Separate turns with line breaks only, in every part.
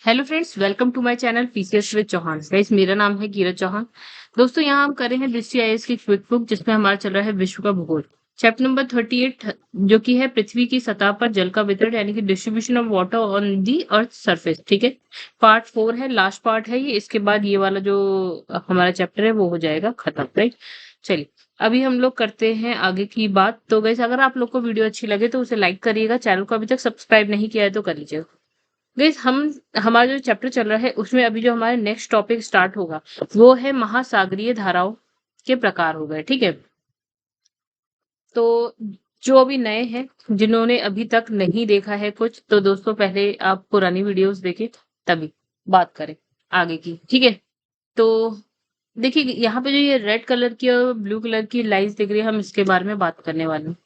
Hello friends, welcome to my channel PCS with Chauhan. Guys, मेरा नाम है कीरत चौहान। दोस्तों, यहाँ हम कर रहे हैं दृष्टि आईएएस की क्विक बुक, जिसमें हमारा चल रहा है विश्व का भूगोल। चैप्टर नंबर 38, जो कि है पृथ्वी की सतह पर जल का वितरण, यानी कि distribution of water on the earth surface. ठीक है, पार्ट 4 है, लास्ट पार्ट है ये। इसके बाद ये वाला जो हमारा चैप्टर है वो हो जाएगा खत्म। राइट, चलिए अभी हम लोग करते हैं आगे की बात। तो गाइस, अगर आप लोग को वीडियो अच्छी लगे तो उसे लाइक करिएगा, चैनल को अभी तक सब्सक्राइब नहीं किया है तो कर लीजिएगा। गाइस, हमारा जो चैप्टर चल रहा है उसमें अभी जो हमारा नेक्स्ट टॉपिक स्टार्ट होगा वो है महासागरीय धाराओं के प्रकार हो गए। ठीक है, तो जो अभी नए हैं, जिन्होंने अभी तक नहीं देखा है कुछ, तो दोस्तों पहले आप पुरानी वीडियोस देखें, तभी बात करें आगे की। ठीक है, तो देखिए यहाँ पे जो ये रेड कलर की और ब्लू कलर की लाइंस दिख रही है, हम इसके बारे में बात करने वाले हैं।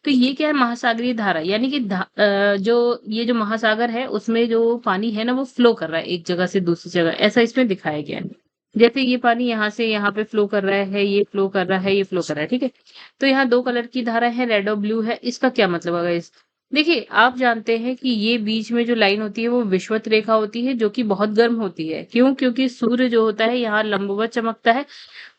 तो ये क्या है, महासागरीय धारा, यानी कि जो ये जो महासागर है उसमें जो पानी है ना वो फ्लो कर रहा है एक जगह से दूसरी जगह, ऐसा इसमें दिखाया गया है। जैसे ये पानी यहाँ से यहाँ पे फ्लो कर रहा है, ये फ्लो कर रहा है, ये फ्लो कर रहा है। ठीक है, तो यहाँ दो कलर की धारा है, रेड और ब्लू है। इसका क्या मतलब होगा इस, देखिए आप जानते हैं कि ये बीच में जो लाइन होती है वो विषुवत रेखा होती है, जो कि बहुत गर्म होती है। क्यों? क्योंकि सूर्य जो होता है यहाँ लंबवत चमकता है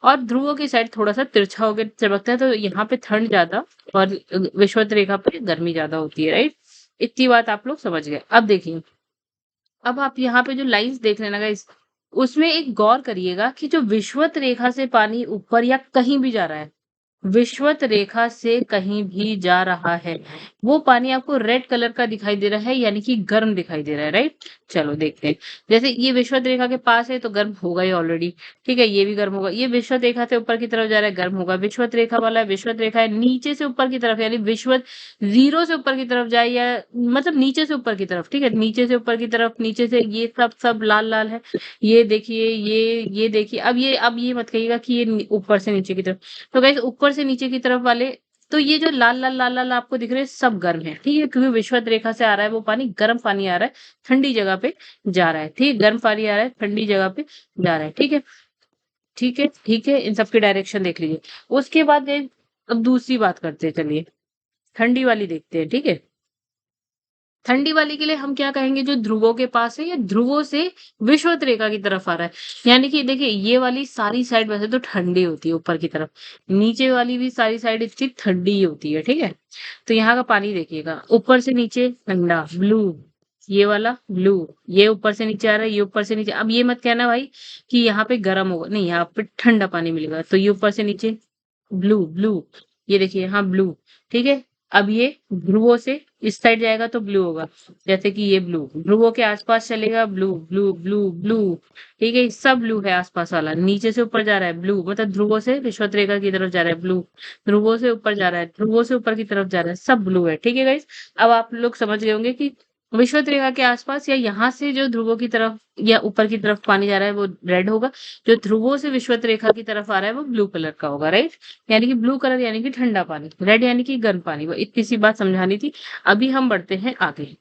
और ध्रुवों की साइड थोड़ा सा तिरछा होकर चमकता है, तो यहाँ पे ठंड ज्यादा और विषुवत रेखा पे गर्मी ज्यादा होती है। राइट, इतनी बात आप लोग समझ गए। अब देखिए, अब आप यहाँ पे जो लाइंस देख लेना गाइस, उसमें एक गौर करिएगा कि जो विषुवत रेखा से पानी ऊपर या कहीं भी जा रहा है, विषुवत रेखा से कहीं भी जा रहा है, वो पानी आपको रेड कलर का दिखाई दे रहा है, यानी कि गर्म दिखाई दे रहा है। राइट, चलो देखते हैं। जैसे ये विषुवत रेखा के पास है तो गर्म होगा ही ऑलरेडी। ठीक है, ये भी गर्म होगा। ये विषुवत रेखा से ऊपर की तरफ जा रहा है, गर्म होगा। विषुवत रेखा वाला विषुवत रेखा है नीचे से ऊपर की तरफ, यानी विषुवत जीरो से ऊपर की तरफ जाए, या मतलब नीचे से ऊपर की तरफ। ठीक है, नीचे से ऊपर की तरफ, नीचे से ये सब सब लाल लाल है। ये देखिए, ये देखिए। अब ये मत कहिएगा कि ये ऊपर से नीचे की तरफ। तो गाइस, ऊपर से नीचे की तरफ वाले, तो ये जो लाल लाल लाल लाल आपको दिख रहे हैं सब गर्म है। ठीक है, क्योंकि विषुवत रेखा से आ रहा है वो पानी, गर्म पानी आ रहा है, ठंडी जगह पे जा रहा है। ठीक है, गर्म पानी आ रहा है, ठंडी जगह पे जा रहा है। ठीक है, ठीक है, ठीक है, इन सबकी डायरेक्शन देख लीजिए। उसके बाद अब दूसरी बात करते हैं, चलिए ठंडी वाली देखते हैं। ठीक है, ठंडी वाली के लिए हम क्या कहेंगे, जो ध्रुवों के पास है या ध्रुवों से विषुवत रेखा की तरफ आ रहा है। यानी कि देखिए, ये वाली सारी साइड वैसे तो ठंडी होती है ऊपर की तरफ, नीचे वाली भी सारी साइड इतनी ठंडी ही होती है। ठीक है, तो यहाँ का पानी देखिएगा, ऊपर से नीचे ठंडा ब्लू, ये वाला ब्लू, ये ऊपर से नीचे आ रहा है, ये ऊपर से नीचे। अब ये मत कहना भाई कि यहाँ पे गर्म होगा, नहीं, यहाँ पे ठंडा पानी मिलेगा। तो ये ऊपर से नीचे ब्लू ब्लू, ये देखिए यहाँ ब्लू। ठीक है, अब ये ध्रुवों से इस साइड जाएगा तो ब्लू होगा, जैसे कि ये ब्लू ध्रुवों के आसपास चलेगा, ब्लू ब्लू ब्लू ब्लू। ठीक है, सब ब्लू है आसपास वाला। नीचे से ऊपर जा रहा है ब्लू, मतलब ध्रुवों से विषुवत रेखा की तरफ जा रहा है ब्लू, ध्रुवों से ऊपर जा रहा है, ध्रुवों से ऊपर की तरफ जा रहा है, सब ब्लू है। ठीक है गाइस, अब आप लोग समझ गए होंगे कि विषुवत रेखा के आसपास या यहाँ से जो ध्रुवों की तरफ या ऊपर की तरफ पानी जा रहा है वो रेड होगा, जो ध्रुवों से विषुवत रेखा की तरफ आ रहा है वो ब्लू कलर का होगा। राइट, यानी कि ब्लू कलर यानी कि ठंडा पानी, रेड यानी कि गर्म पानी। वो इतनी सी बात समझानी थी। अभी हम बढ़ते हैं आगे,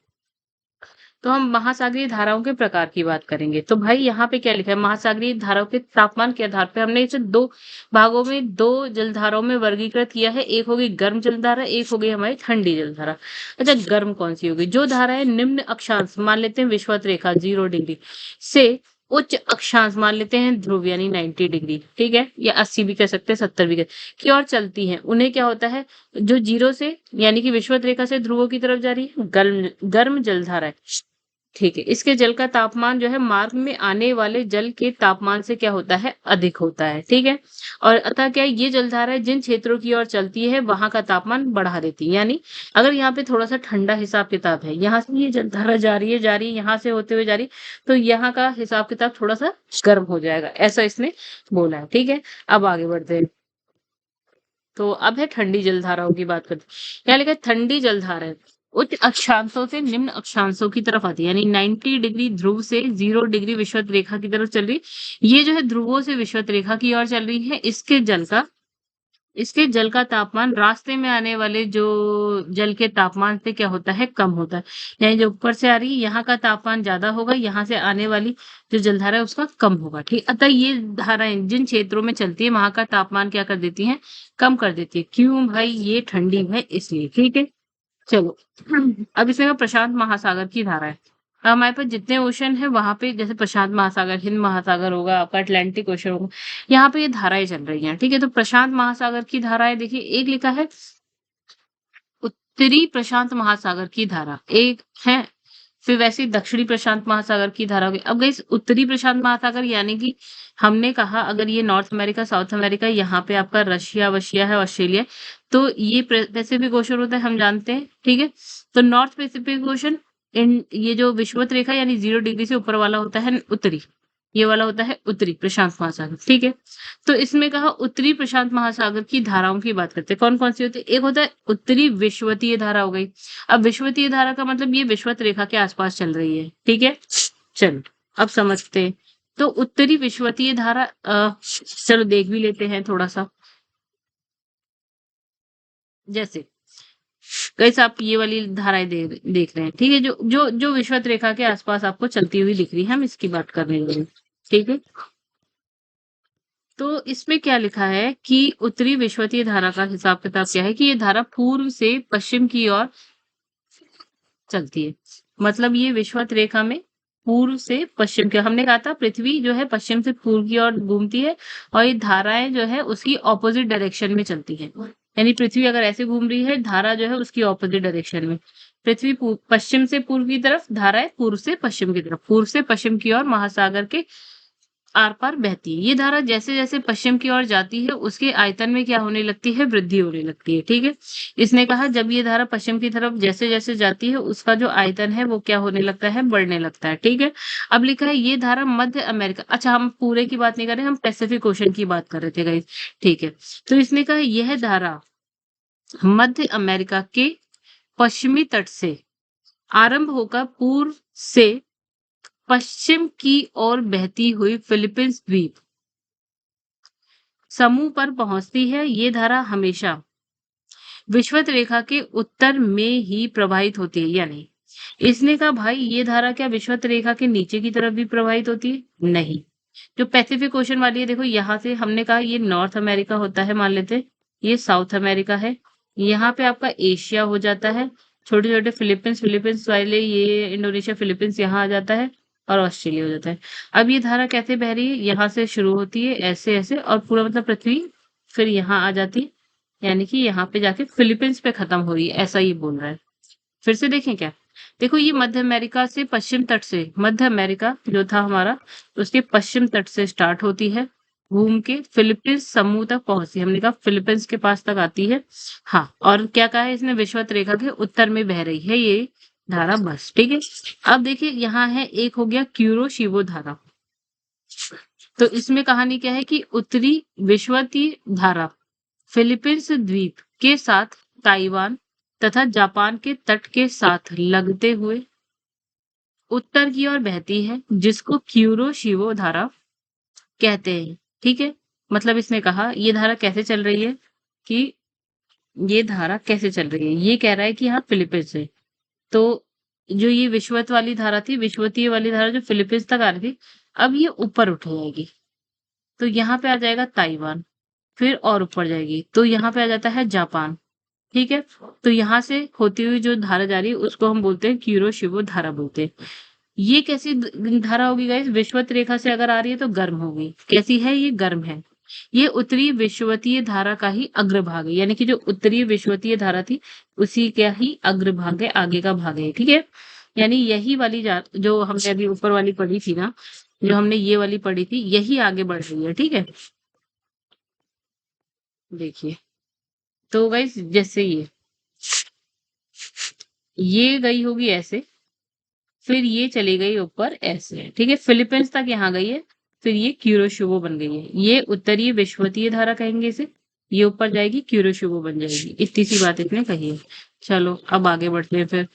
तो हम महासागरीय धाराओं के प्रकार की बात करेंगे। तो भाई यहाँ पे क्या लिखा है, महासागरीय धाराओं के तापमान के आधार पे हमने इसे दो भागों में, दो जलधाराओं में वर्गीकृत किया है। एक होगी गर्म जलधारा, एक होगी हमारी ठंडी जलधारा। अच्छा, गर्म कौन सी होगी? जो धारा है निम्न अक्षांश, मान लेते हैं विषुवत रेखा 0 डिग्री से उच्च अक्षांश, मान लेते हैं ध्रुव यानी 90 डिग्री, ठीक है, या 80 भी कह सकते हैं, 70 भी की ओर चलती हैं, उन्हें क्या होता है, जो जीरो से यानी कि विषुवत रेखा से ध्रुवों की तरफ जा रही है, गर्म गर्म जलधारा है। ठीक है, इसके जल का तापमान जो है मार्ग में आने वाले जल के तापमान से क्या होता है, अधिक होता है। ठीक है, और अतः क्या है, ये जलधारा जिन क्षेत्रों की ओर चलती है वहां का तापमान बढ़ा देती है। यानी अगर यहाँ पे थोड़ा सा ठंडा हिसाब किताब है, यहाँ से ये जलधारा जा रही है, यहाँ से होते हुए जा रही, तो यहाँ का हिसाब किताब थोड़ा सा गर्म हो जाएगा, ऐसा इसने बोला है। ठीक है, अब आगे बढ़ते हैं। तो अब है ठंडी जलधाराओं की बात करते हैं। क्या लिखा है, ठंडी जलधारा है उच्च अक्षांशों से निम्न अक्षांशों की तरफ आती है, यानी 90 डिग्री ध्रुव से 0 डिग्री विषुवत रेखा की तरफ चल रही। ये जो है ध्रुवों से विषुवत रेखा की ओर चल रही है। इसके जल का तापमान रास्ते में आने वाले जो जल के तापमान से क्या होता है, कम होता है। यानी जो ऊपर से आ रही है यहाँ का तापमान ज्यादा होगा, यहाँ से आने वाली जो जलधारा है उसका कम होगा। ठीक, अतः ये धाराएं जिन क्षेत्रों में चलती है वहां का तापमान क्या कर देती है, कम कर देती है। क्यों भाई, ये ठंडी है इसलिए। ठीक है, चलो अब इसमें प्रशांत महासागर की धारा है। हमारे पास जितने ओशन है वहां पे जैसे प्रशांत महासागर, हिंद महासागर होगा, आपका अटलांटिक ओशन होगा, यहाँ पे ये धाराएं चल रही हैं। ठीक है, तो प्रशांत महासागर की धाराएं देखिए, एक लिखा है उत्तरी प्रशांत महासागर की धारा, एक है, फिर वैसे ही दक्षिणी प्रशांत महासागर की धारा होगी। अब गई उत्तरी प्रशांत महासागर यानी कि हमने कहा अगर ये नॉर्थ अमेरिका, साउथ अमेरिका, यहाँ पे आपका रशिया वशिया है, ऑस्ट्रेलिया, तो ये पैसिफिक ओशन होता है, हम जानते हैं। ठीक है, तो नॉर्थ पैसिफिक ओशन, इन ये जो विषुवत रेखा यानी 0 डिग्री से ऊपर वाला होता है उत्तरी, ये वाला होता है उत्तरी प्रशांत महासागर। ठीक है, तो इसमें कहा उत्तरी प्रशांत महासागर की धाराओं की बात करते हैं, कौन कौन सी होती है। एक होता है उत्तरी विषुवतीय धारा हो गई। अब विषुवतीय धारा का मतलब ये विषुवत रेखा के आसपास चल रही है। ठीक है, चलो अब समझते हैं। तो उत्तरी विषुवतीय धारा चलो देख भी लेते हैं थोड़ा सा। जैसे कैसे आप ये वाली धाराएं देख रहे हैं। ठीक है, जो जो जो विषुवत रेखा के आसपास आपको चलती हुई दिख रही है, हम इसकी बात कर रहे हैं। ठीक है, तो इसमें क्या लिखा है कि उत्तरी विषुवतीय धारा का हिसाब किताब क्या है कि ये धारा पूर्व से पश्चिम की ओर चलती है। मतलब ये विषुवत रेखा में पूर्व से पश्चिम की, हमने कहा था पृथ्वी जो है पश्चिम से पूर्व की ओर घूमती है, और ये धाराएं जो है उसकी ऑपोजिट डायरेक्शन में चलती है। यानी पृथ्वी अगर ऐसे घूम रही है, धारा जो है उसकी ऑपोजिट डायरेक्शन में। पृथ्वी पश्चिम से पूर्व की तरफ, धाराएं पूर्व से पश्चिम की तरफ, पूर्व से पश्चिम की ओर महासागर के आर पार बहती है। ये धारा जैसे जैसे पश्चिम की ओर जाती है, उसके आयतन में क्या होने लगती है, वृद्धि होने लगती है। ठीक है, इसने कहा जब ये धारा पश्चिम की तरफ जैसे जैसे जाती है, उसका जो आयतन है वो क्या होने लगता है, बढ़ने लगता है। ठीक है, अब लिखा है ये धारा मध्य अमेरिका, अच्छा हम पूरे की बात नहीं कर रहे, हम पैसिफिक ओशन की बात कर रहे थे गाइस। ठीक है, तो इसने कहा यह धारा मध्य अमेरिका के पश्चिमी तट से आरंभ होकर पूर्व से पश्चिम की ओर बहती हुई फिलीपींस द्वीप समूह पर पहुंचती है। ये धारा हमेशा विषुवत रेखा के उत्तर में ही प्रवाहित होती है या नहीं। इसने कहा भाई ये धारा क्या विषुवत रेखा के नीचे की तरफ भी प्रवाहित होती है, नहीं। जो पैसिफिक ओशन वाली है, देखो यहाँ से हमने कहा ये नॉर्थ अमेरिका होता है, मान लेते ये साउथ अमेरिका है, यहाँ पे आपका एशिया हो जाता है, छोटे छोटे फिलीपींस, फिलीपींस वाले ये इंडोनेशिया, फिलीपींस यहाँ आ जाता है, और ऑस्ट्रेलिया हो जाता है। अब ये धारा कैसे बह रही है, यहाँ से शुरू होती है ऐसे ऐसे, और पूरा मतलब पृथ्वी फिर यहाँ आ जाती है, यानी कि यहाँ पे जाके फिलीपींस पे खत्म हो रही है, ऐसा ये बोल रहा है। फिर से देखें क्या, देखो ये मध्य अमेरिका से पश्चिम तट से, मध्य अमेरिका जो था हमारा, उसके पश्चिम तट से स्टार्ट होती है, घूम के फिलीपींस समूह तक पहुंचती है, हमने कहा फिलीपींस के पास तक आती है। हाँ, और क्या कहा है इसने, विषुवत रेखा के उत्तर में बह रही है ये धारा, बस। ठीक है, अब देखिए यहाँ है, एक हो गया क्यूरोशिवो धारा। तो इसमें कहानी क्या है कि उत्तरी विषुवतीय धारा फिलीपींस द्वीप के साथ ताइवान तथा जापान के तट के साथ लगते हुए उत्तर की ओर बहती है, जिसको क्यूरोशिवो धारा कहते हैं। ठीक है, मतलब इसने कहा ये धारा कैसे चल रही है, कि ये धारा कैसे चल रही है, ये कह रहा है कि हाँ फिलीपींस से, तो जो ये विषुवत वाली धारा थी, विषुवतीय वाली धारा जो फिलीपींस तक आ रही थी, अब ये ऊपर उठ जाएगी, तो यहाँ पे आ जाएगा ताइवान, फिर और ऊपर जाएगी तो यहाँ पे आ जाता है जापान। ठीक है, तो यहाँ से होती हुई जो धारा जा रही है उसको हम बोलते हैं क्यूरोशिवो धारा बोलते हैं। ये कैसी धारा होगी गाइस, विषुवत रेखा से अगर आ रही है तो गर्म होगी। कैसी है, ये गर्म है। ये उत्तरी विषुवतीय धारा का ही अग्रभाग है, यानी कि जो उत्तरी विषुवतीय धारा थी उसी का ही अग्रभाग है, आगे का भाग है। ठीक है, यानी यही वाली जो हमने अभी ऊपर वाली पढ़ी थी ना, जो हमने ये वाली पढ़ी थी, यही आगे बढ़ रही है। ठीक है, देखिए तो गाइस जैसे ये गई होगी ऐसे, फिर ये चली गई ऊपर ऐसे। ठीक है, फिलीपींस तक यहाँ गई है, फिर ये क्यूरोशिवो बन गई है, ये उत्तरीय विषुवतीय धारा कहेंगे इसे, ये ऊपर जाएगी क्यूरोशिवो बन जाएगी। इतनी सी बात इसने कही है। चलो अब आगे बढ़ते हैं फिर।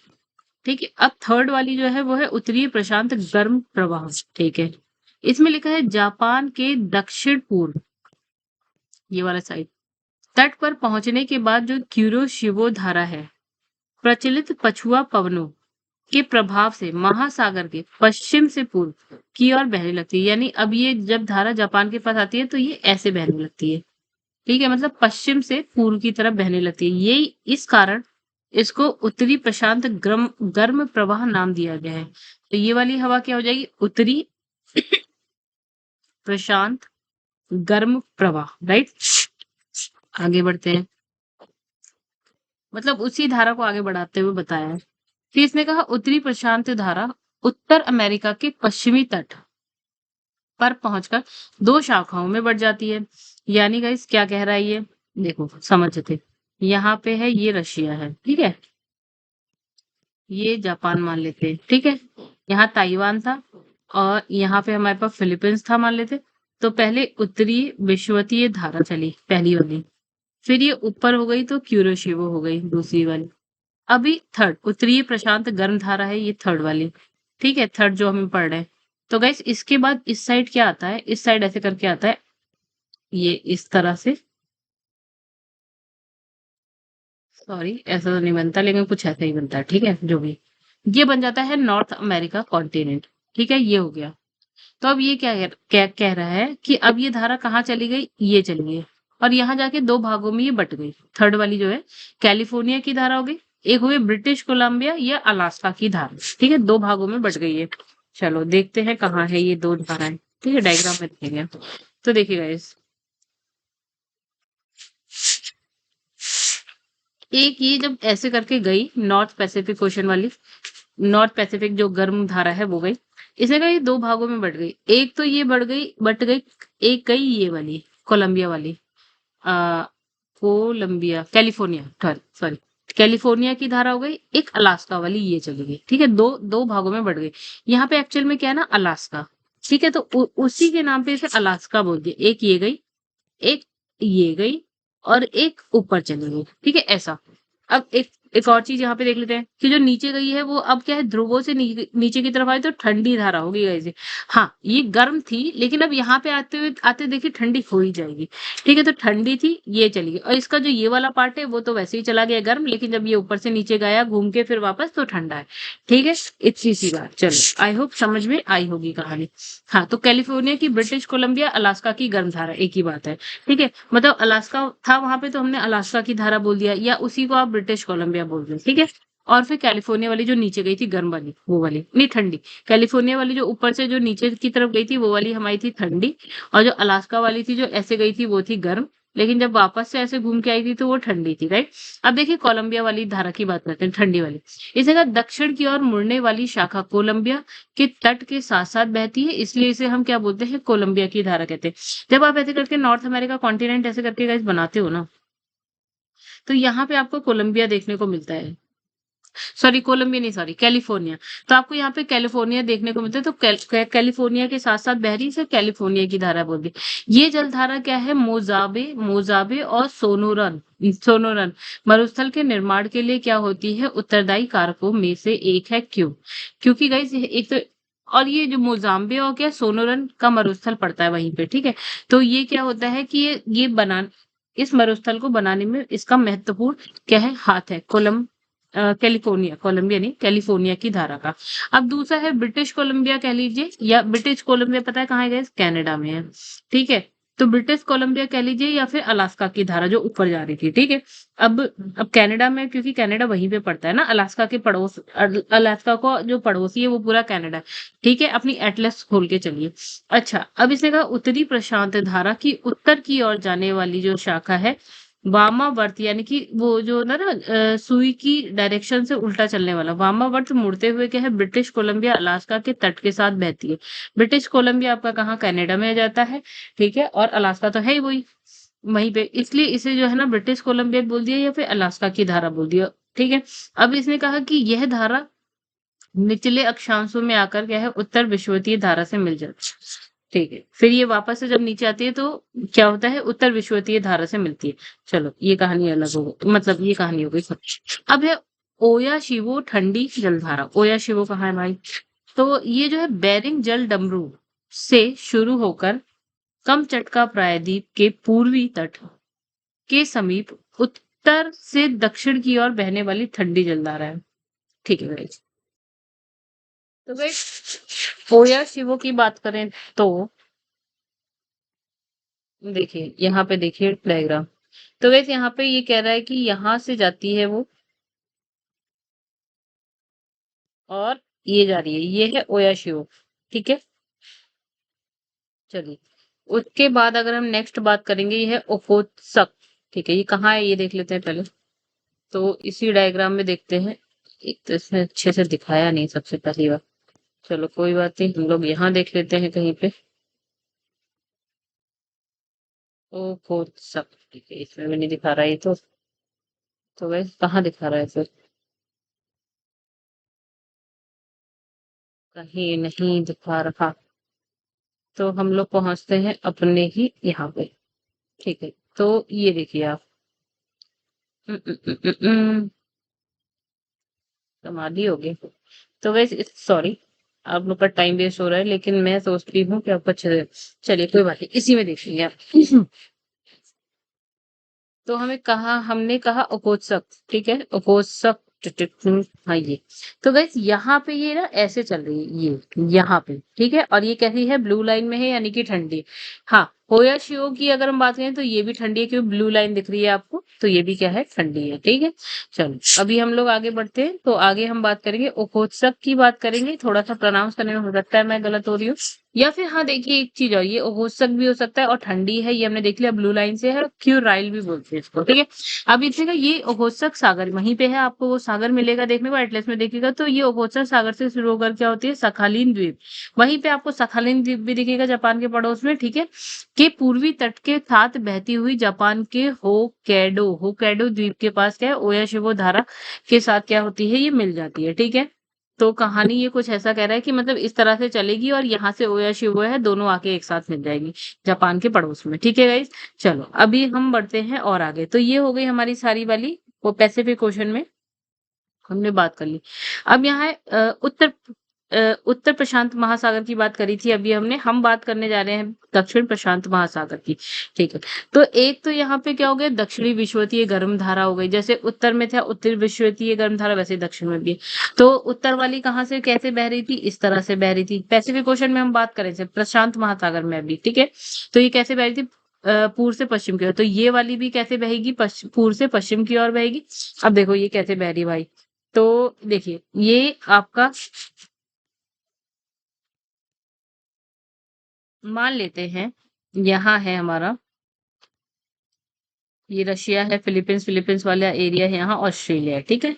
ठीक है, अब थर्ड वाली जो है वो है उत्तरीय प्रशांत गर्म प्रवाह। ठीक है, इसमें लिखा है जापान के दक्षिण पूर्व, ये वाला साइड, तट पर पहुंचने के बाद जो क्यूरोशिवो धारा है, प्रचलित पछुआ पवनों के प्रभाव से महासागर के पश्चिम से पूर्व की ओर बहने लगती है। यानी अब ये जब धारा जापान के पास आती है तो ये ऐसे बहने लगती है। ठीक है, मतलब पश्चिम से पूर्व की तरफ बहने लगती है। ये इस कारण इसको उत्तरी प्रशांत गर्म गर्म प्रवाह नाम दिया गया है। तो ये वाली हवा क्या हो जाएगी, उत्तरी प्रशांत गर्म प्रवाह, राइट। आगे बढ़ते हैं, मतलब उसी धारा को आगे बढ़ाते हुए बताया है। फिर इसने कहा उत्तरी प्रशांत धारा उत्तर अमेरिका के पश्चिमी तट पर पहुंचकर दो शाखाओं में बढ़ जाती है। यानी गाइस क्या कह रहा है ये, देखो समझते, यहाँ पे है ये रशिया है, ठीक है, ये जापान मान लेते हैं, ठीक है, यहाँ ताइवान था और यहाँ पे हमारे पास फिलीपींस था मान लेते। तो पहले उत्तरी विषुवतीय धारा चली पहली वाली, फिर ये ऊपर हो गई तो क्यूरोशिवो हो गई दूसरी वाली। अभी थर्ड उत्तरीय प्रशांत गर्म धारा है, ये थर्ड वाली, ठीक है, थर्ड जो हम पढ़ रहे हैं। तो गाइस इसके बाद इस साइड क्या आता है, इस साइड ऐसे करके आता है, ये इस तरह से, सॉरी ऐसा तो नहीं बनता लेकिन कुछ ऐसा ही बनता है, ठीक है, जो भी, ये बन जाता है नॉर्थ अमेरिका कॉन्टिनेंट, ठीक है, ये हो गया। तो अब ये क्या कह रहा है कि अब ये धारा कहाँ चली गई, ये चली गई और यहाँ जाके दो भागों में ये बट गई। थर्ड वाली जो है कैलिफोर्निया की धारा हो गई, एक हो गई ब्रिटिश कोलंबिया या अलास्का की धारा, ठीक है, दो भागों में बट गई है। चलो देखते हैं कहाँ है ये दो धाराएं, ठीक है, डायग्राम में देखेंगे। तो देखिएगा इस एक ये जब ऐसे करके गई नॉर्थ पैसिफिक ओशन वाली, नॉर्थ पैसिफिक जो गर्म धारा है वो गई, इसने कहा ये दो भागों में बट गई, एक तो ये बढ़ गई बट गई, एक गई ये वाली कोलंबिया वाली, आ, कोलंबिया कैलिफोर्निया सॉरी कैलिफोर्निया की धारा हो गई, एक अलास्का वाली ये चली गई, ठीक है, दो दो भागों में बढ़ गई। यहाँ पे एक्चुअल में क्या है ना, अलास्का, ठीक है, तो उसी के नाम पे इसे अलास्का बोल दिया। एक ये गई, एक ये गई और एक ऊपर चली गई, ठीक है, ऐसा। अब एक और चीज यहाँ पे देख लेते हैं कि जो नीचे गई है वो अब क्या है, ध्रुवों से नीचे की तरफ आई तो ठंडी धारा होगी गाइस। हाँ ये गर्म थी लेकिन अब यहाँ पे आते हुए आते देखिए ठंडी हो ही जाएगी, ठीक है, तो ठंडी थी ये चली गई और इसका जो ये वाला पार्ट है वो तो वैसे ही चला गया गर्म, लेकिन जब ये ऊपर से नीचे गया घूम के फिर वापस तो ठंडा है, ठीक है, इतनी सी बात। चलो आई होप समझ में आई होगी कहानी। हाँ तो कैलिफोर्निया की ब्रिटिश कोलंबिया अलास्का की गर्म धारा एक ही बात है, ठीक है, मतलब अलास्का था वहां पे तो हमने अलास्का की धारा बोल दिया या उसी को आप ब्रिटिश कोलंबिया बोल रहे, ठीक है। और फिर कैलिफोर्निया वाली जो नीचे गई थी गर्म वाली वो वाली नहीं ठंडी, कैलिफोर्निया वाली जो ऊपर से जो नीचे की तरफ गई थी वो वाली हमारी थी ठंडी, और जो अलास्का वाली थी जो ऐसे गई थी वो थी गर्म, लेकिन जब वापस से ऐसे घूम के आई थी तो वो ठंडी थी, राइट। अब देखिए कोलंबिया वाली धारा की बात करते हैं, ठंडी वाली। इस जगह दक्षिण की ओर मुड़ने वाली शाखा कोलंबिया के तट के साथ साथ बहती है, इसलिए इसे हम क्या बोलते हैं, कोलंबिया की धारा कहते हैं। जब आप ऐसे करके नॉर्थ अमेरिका कॉन्टिनेंट ऐसे करके गाइस बनाते हो ना, तो यहाँ पे आपको कोलंबिया देखने को मिलता है, सॉरी कोलंबिया नहीं सॉरी कैलिफोर्निया। तो आपको यहाँ पे कैलिफोर्निया देखने को मिलता है, तो कैलिफोर्निया के साथ साथ बहरी से कैलिफोर्निया की धारा बोल दी। ये जलधारा क्या है, मोजाबे मोजाबे और सोनोरन सोनोरन मरुस्थल के निर्माण के लिए क्या होती है, उत्तरदायी कारकों में से एक है। क्यों, क्योंकि गाइस एक तो, और ये जो मोजाम्बे और क्या सोनोरन का मरुस्थल पड़ता है वहीं पे, ठीक है, तो ये क्या होता है कि ये बना इस मरुस्थल को बनाने में इसका महत्वपूर्ण क्या है, हाथ है, कैलिफोर्निया, कोलंबिया नहीं, कैलिफोर्निया की धारा का। अब दूसरा है ब्रिटिश कोलंबिया कह लीजिए, या ब्रिटिश कोलंबिया पता है कहाँ है guys? कनाडा में है, ठीक है, तो ब्रिटिश कोलंबिया कह लीजिए या फिर अलास्का की धारा जो ऊपर जा रही थी, ठीक है। अब कनाडा में, क्योंकि कनाडा वहीं पे पड़ता है ना, अलास्का के पड़ोस, अलास्का को जो पड़ोसी है वो पूरा कनाडा, ठीक है, अपनी एटलस खोल के चलिए। अच्छा अब इसने कहा उत्तरी प्रशांत धारा की उत्तर की ओर जाने वाली जो शाखा है वामावर्त, यानी कि वो जो ना सुई की डायरेक्शन से उल्टा चलने वाला वामावर्त मुड़ते हुए क्या है, ब्रिटिश कोलंबिया अलास्का के तट के साथ बहती है। ब्रिटिश कोलंबिया आपका कहाँ, कनाडा में जाता है, ठीक है, और अलास्का तो है ही वही वहीं पे, इसलिए इसे जो है ना ब्रिटिश कोलंबिया बोल दिया या फिर अलास्का की धारा बोल दिया, ठीक है। अब इसने कहा कि यह धारा निचले अक्षांशों में आकर क्या है, उत्तर विषुवतीय धारा से मिल जाती है, ठीक है, फिर ये वापस से जब नीचे आती है तो क्या होता है, उत्तर विषुवतीय धारा से मिलती है। चलो ये कहानी अलग हो गई, मतलब ये कहानी हो गई। अब है ओया शिवो ठंडी जलधारा। ओया शिवो कहाँ है भाई, तो ये जो है बेरिंग जल डमरू से शुरू होकर कमचटका प्रायद्वीप के पूर्वी तट के समीप उत्तर से दक्षिण की ओर बहने वाली ठंडी जलधारा है, ठीक है भाई। तो भाई ओया शिवो की बात करें तो देखिए यहाँ पे देखिए डायग्राम, तो वैसे यहाँ पे ये कह रहा है कि यहाँ से जाती है वो और ये जा रही है, ये है ओयाशियो। ठीक है, चलिए। उसके बाद अगर हम नेक्स्ट बात करेंगे, ये है ओखोत्सक। ठीक है, ये कहाँ है ये देख लेते हैं पहले। तो इसी डायग्राम में देखते हैं। एक तो इसमें अच्छे से दिखाया नहीं सबसे पहली बार। चलो कोई बात नहीं, हम लोग यहाँ देख लेते हैं कहीं पे। ओखोत्सक, ठीक है, इसमें भी नहीं दिखा रहा है ये तो वैसे कहाँ दिखा रहा है फिर? कहीं नहीं दिखा रहा। तो हम लोग पहुंचते हैं अपने ही यहाँ पे। ठीक है, तो ये देखिए आप। उम, उम, उम, उम, उम, कमाल ही हो गई। तो वैसे सॉरी, आप लोग का टाइम वेस्ट हो रहा है, लेकिन मैं सोचती हूँ कि आपको अच्छे से, चलिए कोई बात नहीं, इसी में देख लेंगे आप। तो हमने कहा उपोत्सक। ठीक है, उपोत्सक। हाँ ये। तो गैस यहाँ पे ये ना ऐसे चल रही है ये यहाँ पे। ठीक है, और ये कैसी है, ब्लू लाइन में है, यानी कि ठंडी। हाँ, होया शियो की अगर हम बात करें तो ये भी ठंडी है, क्योंकि ब्लू लाइन दिख रही है आपको, तो ये भी क्या है, ठंडी है। ठीक है, चलो अभी हम लोग आगे बढ़ते हैं। तो आगे हम बात करेंगे ओखोत्सक की, बात करेंगे। थोड़ा सा प्रोनाउंस करने में हो सकता है मैं गलत हो रही हूँ, या फिर हाँ देखिए एक चीज और, ये ओहोत्सक भी हो सकता है और ठंडी है, ये हमने देख लिया ब्लू लाइन से है, क्यूराइल भी बोलते हैं इसको। ठीक है, अब इसमें ये ओहोत्सक सागर वहीं पे है, आपको वो सागर मिलेगा देखने को, एटलस में देखिएगा तो ये ओहोत्सक सागर से शुरू होकर क्या होती है, सखालीन द्वीप। वहीं पे आपको सखालीन द्वीप भी दिखेगा, जापान के पड़ोस में। ठीक है, के पूर्वी तट के साथ बहती हुई जापान के होक्काइडो द्वीप के पास क्या है, ओयाशिबो धारा के साथ क्या होती है, ये मिल जाती है। ठीक है, तो कहानी ये कुछ ऐसा कह रहा है कि मतलब इस तरह से चलेगी और यहाँ से ओयाशिबो है, दोनों आके एक साथ मिल जाएंगी जापान के पड़ोस में। ठीक है गाइस, चलो अभी हम बढ़ते हैं और आगे। तो ये हो गई हमारी सारी वाली वो पैसिफिक ओशन में हमने बात कर ली। अब यहाँ है उत्तर प्रशांत महासागर की बात करी थी अभी हमने, हम बात करने जा रहे हैं दक्षिण प्रशांत महासागर की। ठीक है, तो एक तो यहाँ पे क्या हो गया, दक्षिणी विषुवतीय गर्म धारा हो गई। जैसे उत्तर में था उत्तरी विषुवतीय गर्म धारा, वैसे ही दक्षिण में भी है। तो उत्तर वाली कहाँ से कैसे बह रही थी, इस तरह से बह रही थी। पैसिफिक ओशन में हम बात करें थे, प्रशांत महासागर में भी। ठीक है, तो ये कैसे बह रही थी, पूर्व से पश्चिम की ओर। तो ये वाली भी कैसे बहेगी, पूर्व से पश्चिम की ओर बहेगी। अब देखो ये कैसे बह रही है भाई। तो देखिए ये आपका, मान लेते हैं यहाँ है हमारा, ये रशिया है, फिलीपींस, फिलीपींस वाला एरिया है, यहाँ ऑस्ट्रेलिया है। ठीक है,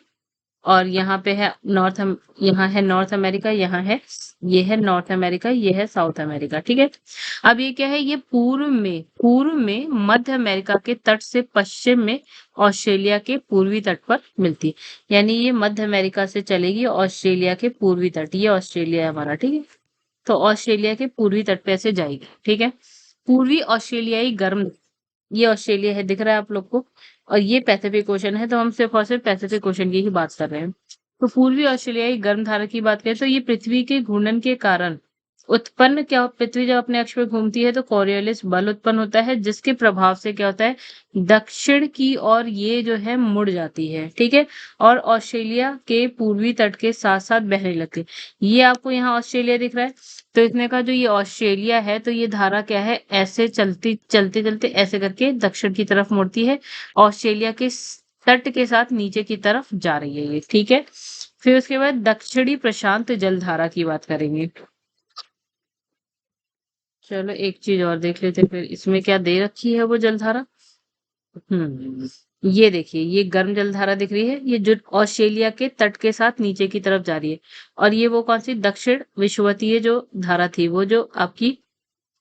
और यहाँ पे है यहाँ है नॉर्थ अमेरिका, यहाँ है, ये है नॉर्थ अमेरिका, ये है साउथ अमेरिका। ठीक है, अब ये क्या है, ये पूर्व में मध्य अमेरिका के तट से पश्चिम में ऑस्ट्रेलिया के पूर्वी तट पर मिलती है। यानी ये मध्य अमेरिका से चलेगी ऑस्ट्रेलिया के पूर्वी तट, ये ऑस्ट्रेलिया है हमारा। ठीक है, तो ऑस्ट्रेलिया के पूर्वी तट पे ऐसे जाएगी। ठीक है, पूर्वी ऑस्ट्रेलियाई गर्म, ये ऑस्ट्रेलिया है दिख रहा है आप लोग को, और ये पैसिफिक ओशन है। तो हम सिर्फ और सिर्फ पैसिफिक ओशन की ही बात कर रहे हैं। तो पूर्वी ऑस्ट्रेलियाई गर्म धारा की बात करें तो ये पृथ्वी के घूर्णन के कारण उत्पन्न क्या पृथ्वी जब अपने अक्ष पे घूमती है तो कोरियोलिस बल उत्पन्न होता है, जिसके प्रभाव से क्या होता है, दक्षिण की ओर ये जो है मुड़ जाती है। ठीक है, और ऑस्ट्रेलिया के पूर्वी तट के साथ साथ बहने लगती है। ये आपको यहाँ ऑस्ट्रेलिया दिख रहा है, तो इसने कहा जो ये ऑस्ट्रेलिया है, तो ये धारा क्या है, ऐसे चलती चलते चलते ऐसे करके दक्षिण की तरफ मुड़ती है, ऑस्ट्रेलिया के तट के साथ नीचे की तरफ जा रही है ये। ठीक है, फिर उसके बाद दक्षिणी प्रशांत जलधारा की बात करेंगे। चलो एक चीज और देख लेते हैं, फिर इसमें क्या दे रखी है वो जलधारा। ये देखिए, ये गर्म जलधारा दिख रही है, ये जो ऑस्ट्रेलिया के तट के साथ नीचे की तरफ जा रही है। और ये वो कौन सी दक्षिण विषुवतीय जो धारा थी, वो जो आपकी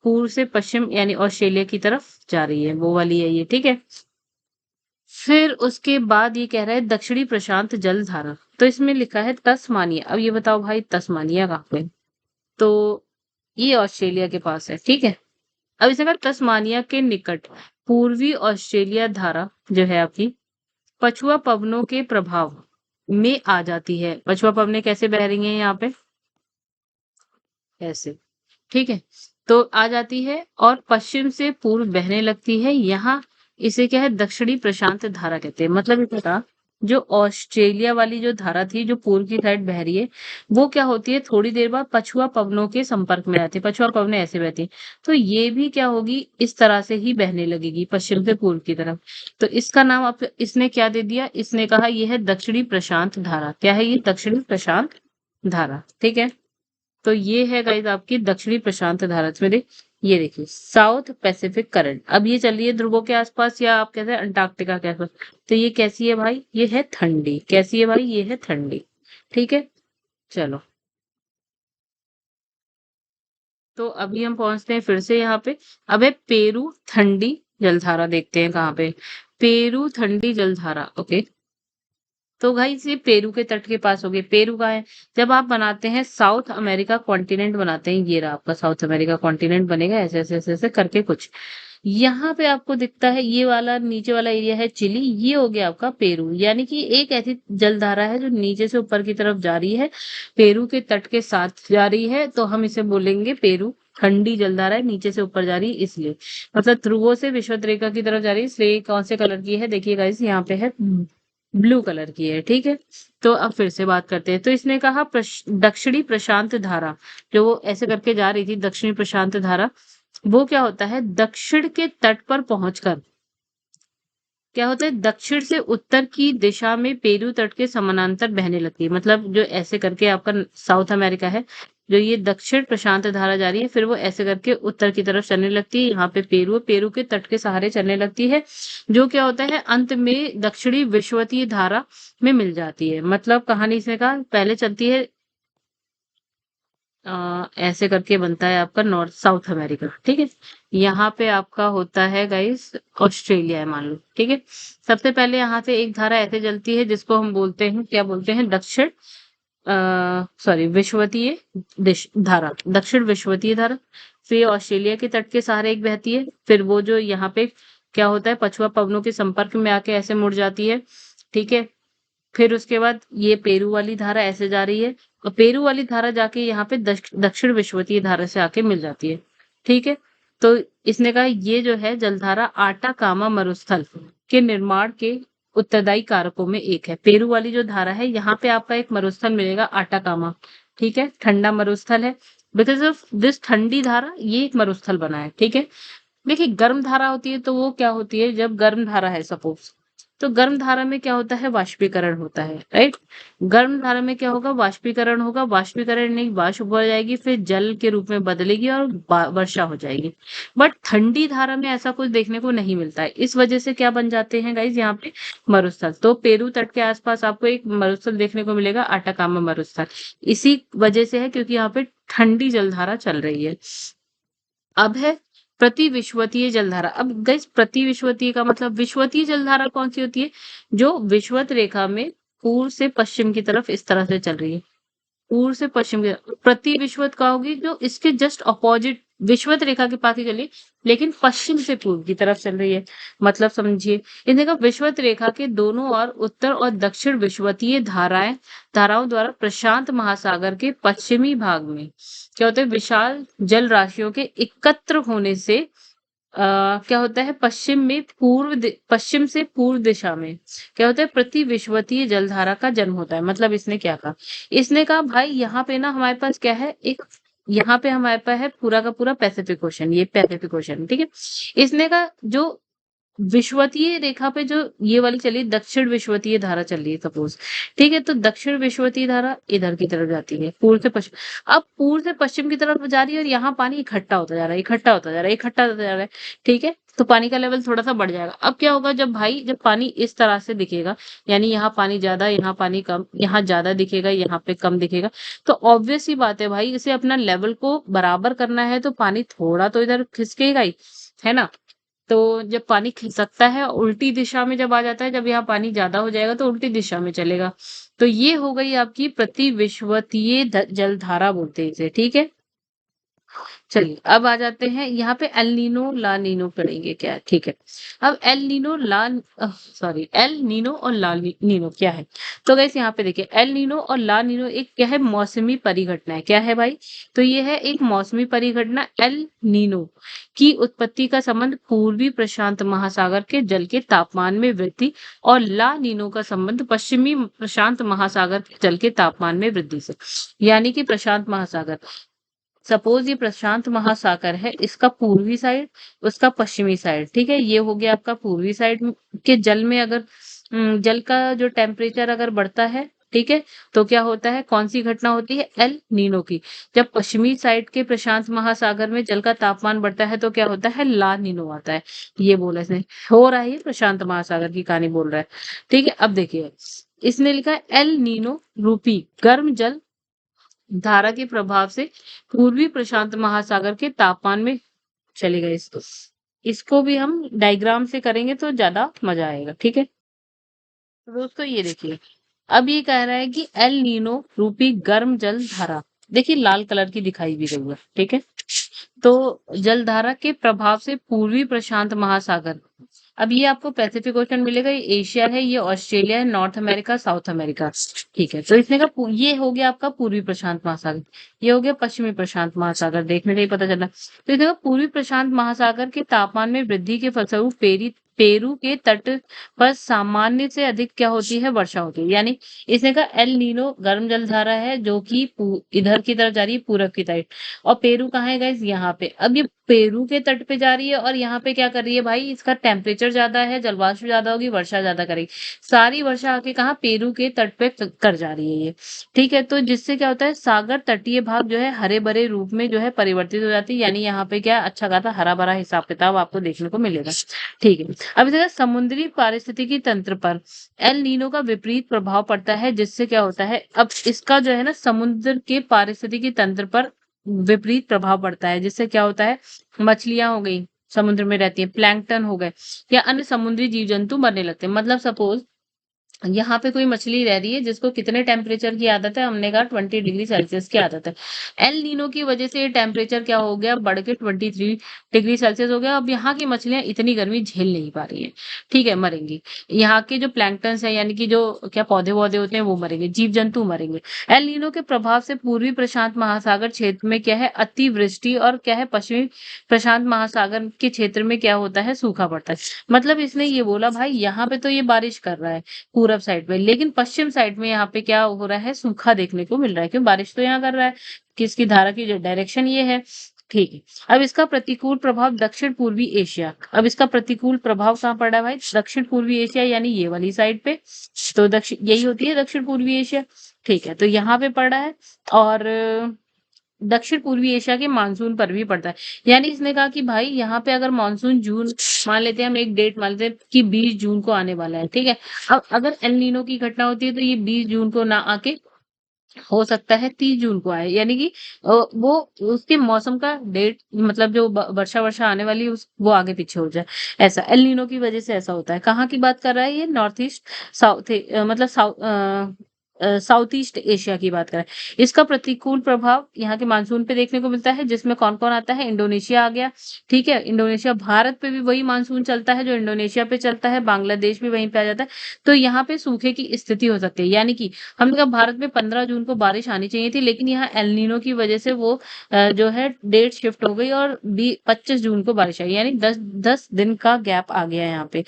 पूर्व से पश्चिम यानी ऑस्ट्रेलिया की तरफ जा रही है, वो वाली है ये। ठीक है, फिर उसके बाद ये कह रहा है दक्षिणी प्रशांत जल धारा, तो इसमें लिखा है तस्मानिया। अब ये बताओ भाई तस्मानिया कहाँ पे, तो ये ऑस्ट्रेलिया के पास है। ठीक है, अब इसे कहा तस्मानिया के निकट पूर्वी ऑस्ट्रेलिया धारा जो है आपकी पछुआ पवनों के प्रभाव में आ जाती है। पछुआ पवनें कैसे बह रही हैं यहाँ पे, ऐसे। ठीक है, तो आ जाती है और पश्चिम से पूर्व बहने लगती है। यहाँ इसे क्या है, दक्षिणी प्रशांत धारा कहते हैं। मतलब ये पता, जो ऑस्ट्रेलिया वाली जो धारा थी जो पूर्व की साइड बह रही है, वो क्या होती है, थोड़ी देर बाद पछुआ पवनों के संपर्क में आती है। पछुआ पवनें ऐसे बहती हैं, तो ये भी क्या होगी, इस तरह से ही बहने लगेगी पश्चिम से पूर्व की तरफ। तो इसका नाम इसने क्या दे दिया, इसने कहा ये है दक्षिणी प्रशांत धारा। क्या है ये, दक्षिणी प्रशांत धारा। ठीक है, तो ये है गाइस आपकी दक्षिणी प्रशांत धारा। इसमें ये देखिए साउथ पैसिफिक करंट, अब ये चल रही है ध्रुवों के आसपास, या आप कहते हैं अंटार्कटिका के आसपास। तो ये कैसी है भाई, ये है ठंडी। कैसी है भाई, ये है ठंडी। ठीक है, चलो तो अभी हम पहुंचते हैं फिर से यहाँ पे। अब है पेरू ठंडी जलधारा, देखते हैं कहाँ पे। पेरू ठंडी जलधारा, ओके। तो भाई ये पेरू के तट के पास हो गए। पेरू का है, जब आप बनाते हैं साउथ अमेरिका कॉन्टिनेंट बनाते हैं, ये रहा आपका साउथ अमेरिका कॉन्टिनेंट बनेगा, ऐसे ऐसे ऐसे ऐसे करके कुछ। यहाँ पे आपको दिखता है ये वाला नीचे वाला एरिया है चिली, ये हो गया आपका पेरू। यानी कि एक ऐसी जलधारा है जो नीचे से ऊपर की तरफ जा रही है, पेरू के तट के साथ जा रही है, तो हम इसे बोलेंगे पेरू ठंडी जलधारा है, नीचे से ऊपर जा रही है इसलिए। मतलब ध्रुवों से विषुवत रेखा की तरफ जा रही है, इसलिए कौन से कलर की है देखिएगा, इस यहाँ पे है ब्लू कलर की है। ठीक है, तो अब फिर से बात करते हैं। तो इसने कहा दक्षिणी प्रशांत धारा, जो वो ऐसे करके जा रही थी दक्षिणी प्रशांत धारा, वो क्या होता है दक्षिण के तट पर पहुंचकर क्या होता है, दक्षिण से उत्तर की दिशा में पेरू तट के समानांतर बहने लगती है। मतलब जो ऐसे करके आपका साउथ अमेरिका है, जो ये दक्षिण प्रशांत धारा जा रही है, फिर वो ऐसे करके उत्तर की तरफ चलने लगती है। यहाँ पे पेरू, पेरू के तट के सहारे चलने लगती है, जो क्या होता है अंत में दक्षिणी विषुवतीय धारा में मिल जाती है। मतलब कहानी से कहा पहले चलती है ऐसे करके बनता है आपका नॉर्थ साउथ अमेरिका। ठीक है, यहाँ पे आपका होता है गाइस ऑस्ट्रेलिया है मान लो। ठीक है, सबसे पहले यहाँ से एक धारा ऐसे चलती है जिसको हम बोलते हैं, क्या बोलते हैं, दक्षिण सॉरी विषुवतीय धारा, दक्षिण विषुवतीय धारा। फिर ऑस्ट्रेलिया के तट के सहारे एक बहती है, फिर वो जो यहाँ पे क्या होता है पछुआ पवनों के संपर्क में आके ऐसे मुड़ जाती है। ठीक है, फिर उसके बाद ये पेरू वाली धारा ऐसे जा रही है, और पेरू वाली धारा जाके यहाँ पे दक्षिण विषुवतीय धारा से आके मिल जाती है। ठीक है, तो इसने कहा ये जो है जलधारा आटाकामा मरुस्थल के निर्माण के उत्तरदायी कारकों में एक है। पेरू वाली जो धारा है, यहाँ पे आपका एक मरुस्थल मिलेगा आटाकामा। ठीक है, ठंडा मरुस्थल है, बिकॉज ऑफ दिस ठंडी धारा ये एक मरुस्थल बना है। ठीक है, देखिए गर्म धारा होती है तो वो क्या होती है, जब गर्म धारा है सपोज, तो गर्म धारा में क्या होता है वाष्पीकरण होता है, राइट। गर्म धारा में क्या होगा, वाष्पीकरण होगा, वाष्पीकरण नहीं वाष्प बढ़ जाएगी, फिर जल के रूप में बदलेगी और वर्षा हो जाएगी। बट ठंडी धारा में ऐसा कुछ देखने को नहीं मिलता है, इस वजह से क्या बन जाते हैं गाइज यहाँ पे मरुस्थल। तो पेरू तट के आसपास आपको एक मरुस्थल देखने को मिलेगा आटाकामा मरुस्थल, इसी वजह से है क्योंकि यहाँ पे ठंडी जलधारा चल रही है। अब है प्रति विषुवतीय जलधारा। अब गाइस प्रति विषुवतीय का मतलब, विषुवतीय जलधारा कौन सी होती है, जो विषुवत रेखा में पूर्व से पश्चिम की तरफ इस तरह से चल रही है, पूर्व से पश्चिम की तरफ। प्रति विषुवत का होगी जो इसके जस्ट अपोजिट विषुवत रेखा के पास ही चली, लेकिन पश्चिम से पूर्व की तरफ चल रही है। मतलब समझिए, इन देखो विषुवत रेखा के दोनों ओर उत्तर और दक्षिण विषुवतीय धाराओं द्वारा प्रशांत महासागर के पश्चिमी भाग में क्या होता है, विशाल जल राशियों के एकत्र होने से क्या होता है, पश्चिम से पूर्व दिशा में क्या होता है, प्रति विषुवतीय जलधारा का जन्म होता है। मतलब इसने क्या कहा, इसने कहा भाई यहाँ पे ना हमारे पास क्या है, एक यहाँ पे हमारे पास है पूरा का पूरा पैसिफिक ओशन, ये पैसिफिक ओशन। ठीक है, इसने कहा जो विषुवतीय रेखा पे जो ये वाली चली दक्षिण विषुवतीय धारा चल रही है सपोज, ठीक है, तो दक्षिण विषुवतीय धारा इधर की तरफ जाती है पूर्व से पश्चिम। अब पूर्व से पश्चिम की तरफ जा रही है और यहाँ पानी इकट्ठा होता जा रहा है, इकट्ठा होता जा रहा है, इकट्ठा होता जा रहा है। ठीक है, तो पानी का लेवल थोड़ा सा बढ़ जाएगा। अब क्या होगा, जब भाई जब पानी इस तरह से दिखेगा, यानी यहाँ पानी ज्यादा, यहाँ पानी कम, यहाँ ज्यादा दिखेगा, यहाँ पे कम दिखेगा, तो ऑब्वियस ही बात है भाई, इसे अपना लेवल को बराबर करना है तो पानी थोड़ा तो इधर खिसकेगा ही, है ना। तो जब पानी खिसकता है उल्टी दिशा में जब आ जाता है, जब यहाँ पानी ज्यादा हो जाएगा तो उल्टी दिशा में चलेगा। तो ये हो गई आपकी प्रति विषुवतीय जलधारा बोलते हैं इसे। ठीक है, चलिए अब आ जाते हैं यहाँ पे एल नीनो ला नीनो पढ़ेंगे क्या। ठीक है, अब एल नीनो और ला नीनो क्या है। तो गैस यहाँ पे देखिए एल नीनो और ला नीनो एक क्या है, मौसमी परिघटना है। क्या है भाई, तो ये है एक मौसमी परिघटना। एल नीनो की उत्पत्ति का संबंध पूर्वी प्रशांत महासागर के जल के तापमान में वृद्धि और ला नीनो का संबंध पश्चिमी प्रशांत महासागर के जल के तापमान में वृद्धि से। यानी कि प्रशांत महासागर, सपोज ये प्रशांत महासागर है, इसका पूर्वी साइड, उसका पश्चिमी साइड। ठीक है, ये हो गया आपका पूर्वी साइड के जल में अगर जल का जो टेम्परेचर अगर बढ़ता है, ठीक है, तो क्या होता है, कौन सी घटना होती है, एल नीनो की। जब पश्चिमी साइड के प्रशांत महासागर में जल का तापमान बढ़ता है तो क्या होता है, ला नीनो आता है। ये बोला इसने, हो रहा है ये प्रशांत महासागर की कहानी बोल रहा है। ठीक है, अब देखिए इसने लिखा है एल नीनो रूपी गर्म जल धारा के प्रभाव से पूर्वी प्रशांत महासागर के तापमान में चलेगा। इसको भी हम डायग्राम से करेंगे तो ज्यादा मजा आएगा। ठीक है, तो दोस्तों ये देखिए, अब ये कह रहा है कि एल नीनो रूपी गर्म जल धारा, देखिए लाल कलर की दिखाई भी गई है। ठीक है, तो जलधारा के प्रभाव से पूर्वी प्रशांत महासागर, अब ये आपको पैसिफिक ओशन मिलेगा, ये एशिया है, ये ऑस्ट्रेलिया है, नॉर्थ अमेरिका, साउथ अमेरिका। ठीक है, तो इसने का ये हो गया आपका पूर्वी प्रशांत महासागर, ये हो गया पश्चिमी प्रशांत महासागर, देखने से ही पता चला। तो इसने कहा पूर्वी प्रशांत महासागर के तापमान में वृद्धि के फलस्वरूप पेरू के तट पर सामान्य से अधिक क्या होती है, वर्षा होती है। यानी इसने कहा एल नीनो गर्म जलधारा है जो कि इधर की तरफ जा रही है, पूरब की तरफ, और पेरू कहाँ है गाइस, यहाँ पे। अब ये पेरू के तट पे जा रही है और यहाँ पे क्या कर रही है भाई, इसका टेम्परेचर ज्यादा है, जलवाष्प ज्यादा होगी, वर्षा ज्यादा करेगी, सारी वर्षा आके कहाँ, पेरू के तट पे कर जा रही है ये। ठीक है, तो जिससे क्या होता है, सागर तटीय भाग जो है हरे भरे रूप में जो है परिवर्तित हो जाती है, यानी यहाँ पे क्या अच्छा खासा हरा भरा हिसाब किताब आपको देखने को मिलेगा। ठीक है, अब इसका समुद्री पारिस्थितिकी तंत्र पर एल नीनो का विपरीत प्रभाव पड़ता है, जिससे क्या होता है, अब इसका जो है ना समुद्र के पारिस्थितिकी तंत्र पर विपरीत प्रभाव पड़ता है, जिससे क्या होता है, मछलियां हो गई समुद्र में रहती है, प्लैंकटन हो गए या अन्य समुद्री जीव जंतु मरने लगते हैं। मतलब सपोज यहाँ पे कोई मछली रह रही है जिसको कितने टेम्परेचर की आदत है, हमने कहा 20 डिग्री सेल्सियस की आदत है। एल नीनो की वजह से ये टेम्परेचर क्या हो गया, बढ़ के 23 डिग्री सेल्सियस हो गया। अब यहाँ की मछलियां इतनी गर्मी झेल नहीं पा रही है, ठीक है, मरेंगी। यहाँ के जो प्लैंकटन्स है, यानी कि जो क्या पौधे वौधे होते हैं वो मरेंगे, जीव जंतु मरेंगे। एल नीनो के प्रभाव से पूर्वी प्रशांत महासागर क्षेत्र में क्या है, अतिवृष्टि, और क्या है, पश्चिमी प्रशांत महासागर के क्षेत्र में क्या होता है, सूखा पड़ता है। मतलब इसने ये बोला भाई यहाँ पे तो ये बारिश कर रहा है पूरब साइड में, लेकिन पश्चिम साइड में यहाँ पे क्या हो रहा है, सूखा देखने को मिल रहा है, क्यों, बारिश तो यहाँ कर रहा है, किसकी धारा की जो डायरेक्शन ये है। ठीक है, अब इसका प्रतिकूल प्रभाव दक्षिण पूर्वी एशिया, अब इसका प्रतिकूल प्रभाव कहाँ पड़ रहा है भाई, दक्षिण पूर्वी एशिया, यानी ये वाली साइड पे। तो दक्षिण यही होती है दक्षिण पूर्वी एशिया। ठीक है, तो यहाँ पे पड़ रहा है, और दक्षिण पूर्वी एशिया के मानसून पर भी पड़ता है। यानी इसने कहा कि भाई यहाँ पे अगर मानसून जून, मान लेते हैं हम एक डेट मान लेते हैं कि 20 जून को आने वाला है, ठीक है। अब अगर एल नीनो की घटना होती है तो ये 20 जून को ना आके हो सकता है 30 जून को आए, यानी कि वो उसके मौसम का डेट, मतलब जो वर्षा वर्षा आने वाली है वो आगे पीछे हो जाए। ऐसा एल नीनो की वजह से ऐसा होता है। कहाँ की बात कर रहा है ये, नॉर्थ ईस्ट साउथ, मतलब साउथ ईस्ट एशिया की बात करें। इसका प्रतिकूल प्रभाव यहाँ के मानसून पे देखने को मिलता है, जिसमें कौन कौन आता है, इंडोनेशिया आ गया। ठीक है, इंडोनेशिया, भारत पे भी वही मानसून चलता है जो इंडोनेशिया पे चलता है, बांग्लादेश भी वहीं पे आ जाता है। तो यहाँ पे सूखे की स्थिति हो सकती है, यानी कि हमने कहा भारत में 15 जून को बारिश आनी चाहिए थी, लेकिन यहाँ एल नीनो की वजह से वो जो है डेट शिफ्ट हो गई और 25 जून को बारिश आई, यानी 10 दिन का गैप आ गया यहाँ पे।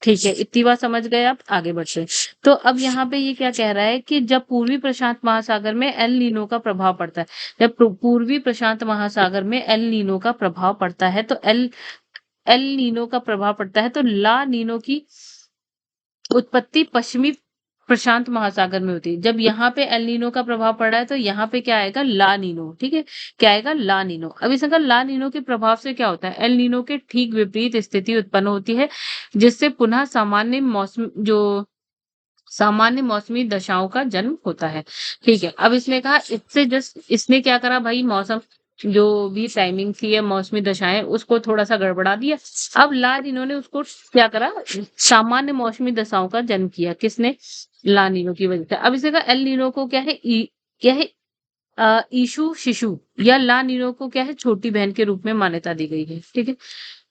ठीक है, इतनी बात समझ गए आप, आगे बढ़ते हैं। तो अब यहाँ पे ये क्या कह रहा है कि जब पूर्वी प्रशांत महासागर में एल नीनो का प्रभाव पड़ता है, जब पूर्वी प्रशांत महासागर में एल नीनो का प्रभाव पड़ता है, तो एल एल नीनो का प्रभाव पड़ता है, तो ला नीनो की उत्पत्ति पश्चिमी प्रशांत महासागर में होती है। जब यहाँ पे एल नीनो का प्रभाव पड़ रहा है तो यहाँ पे क्या आएगा, ला नीनो। ठीक है, क्या आएगा, ला नीनो। अब इसका ला नीनो के प्रभाव से क्या होता है, एल नीनो के ठीक विपरीत स्थिति उत्पन्न होती है, जिससे पुनः सामान्य मौसमी दशाओं का जन्म होता है। ठीक है, अब इसने कहा, इससे जस्ट इसने क्या करा भाई, मौसम जो भी टाइमिंग थी या मौसमी दशाएं, उसको थोड़ा सा गड़बड़ा दिया। अब लाल इन्होंने उसको क्या करा, सामान्य मौसमी दशाओं का जन्म किया, किसने, ला नीनो की वजह से। अब इसने कहा एल नीनो को क्या है, क्या है, ईशु शिशु, या ला नीनो को क्या है, छोटी बहन के रूप में मान्यता दी गई है। ठीक है,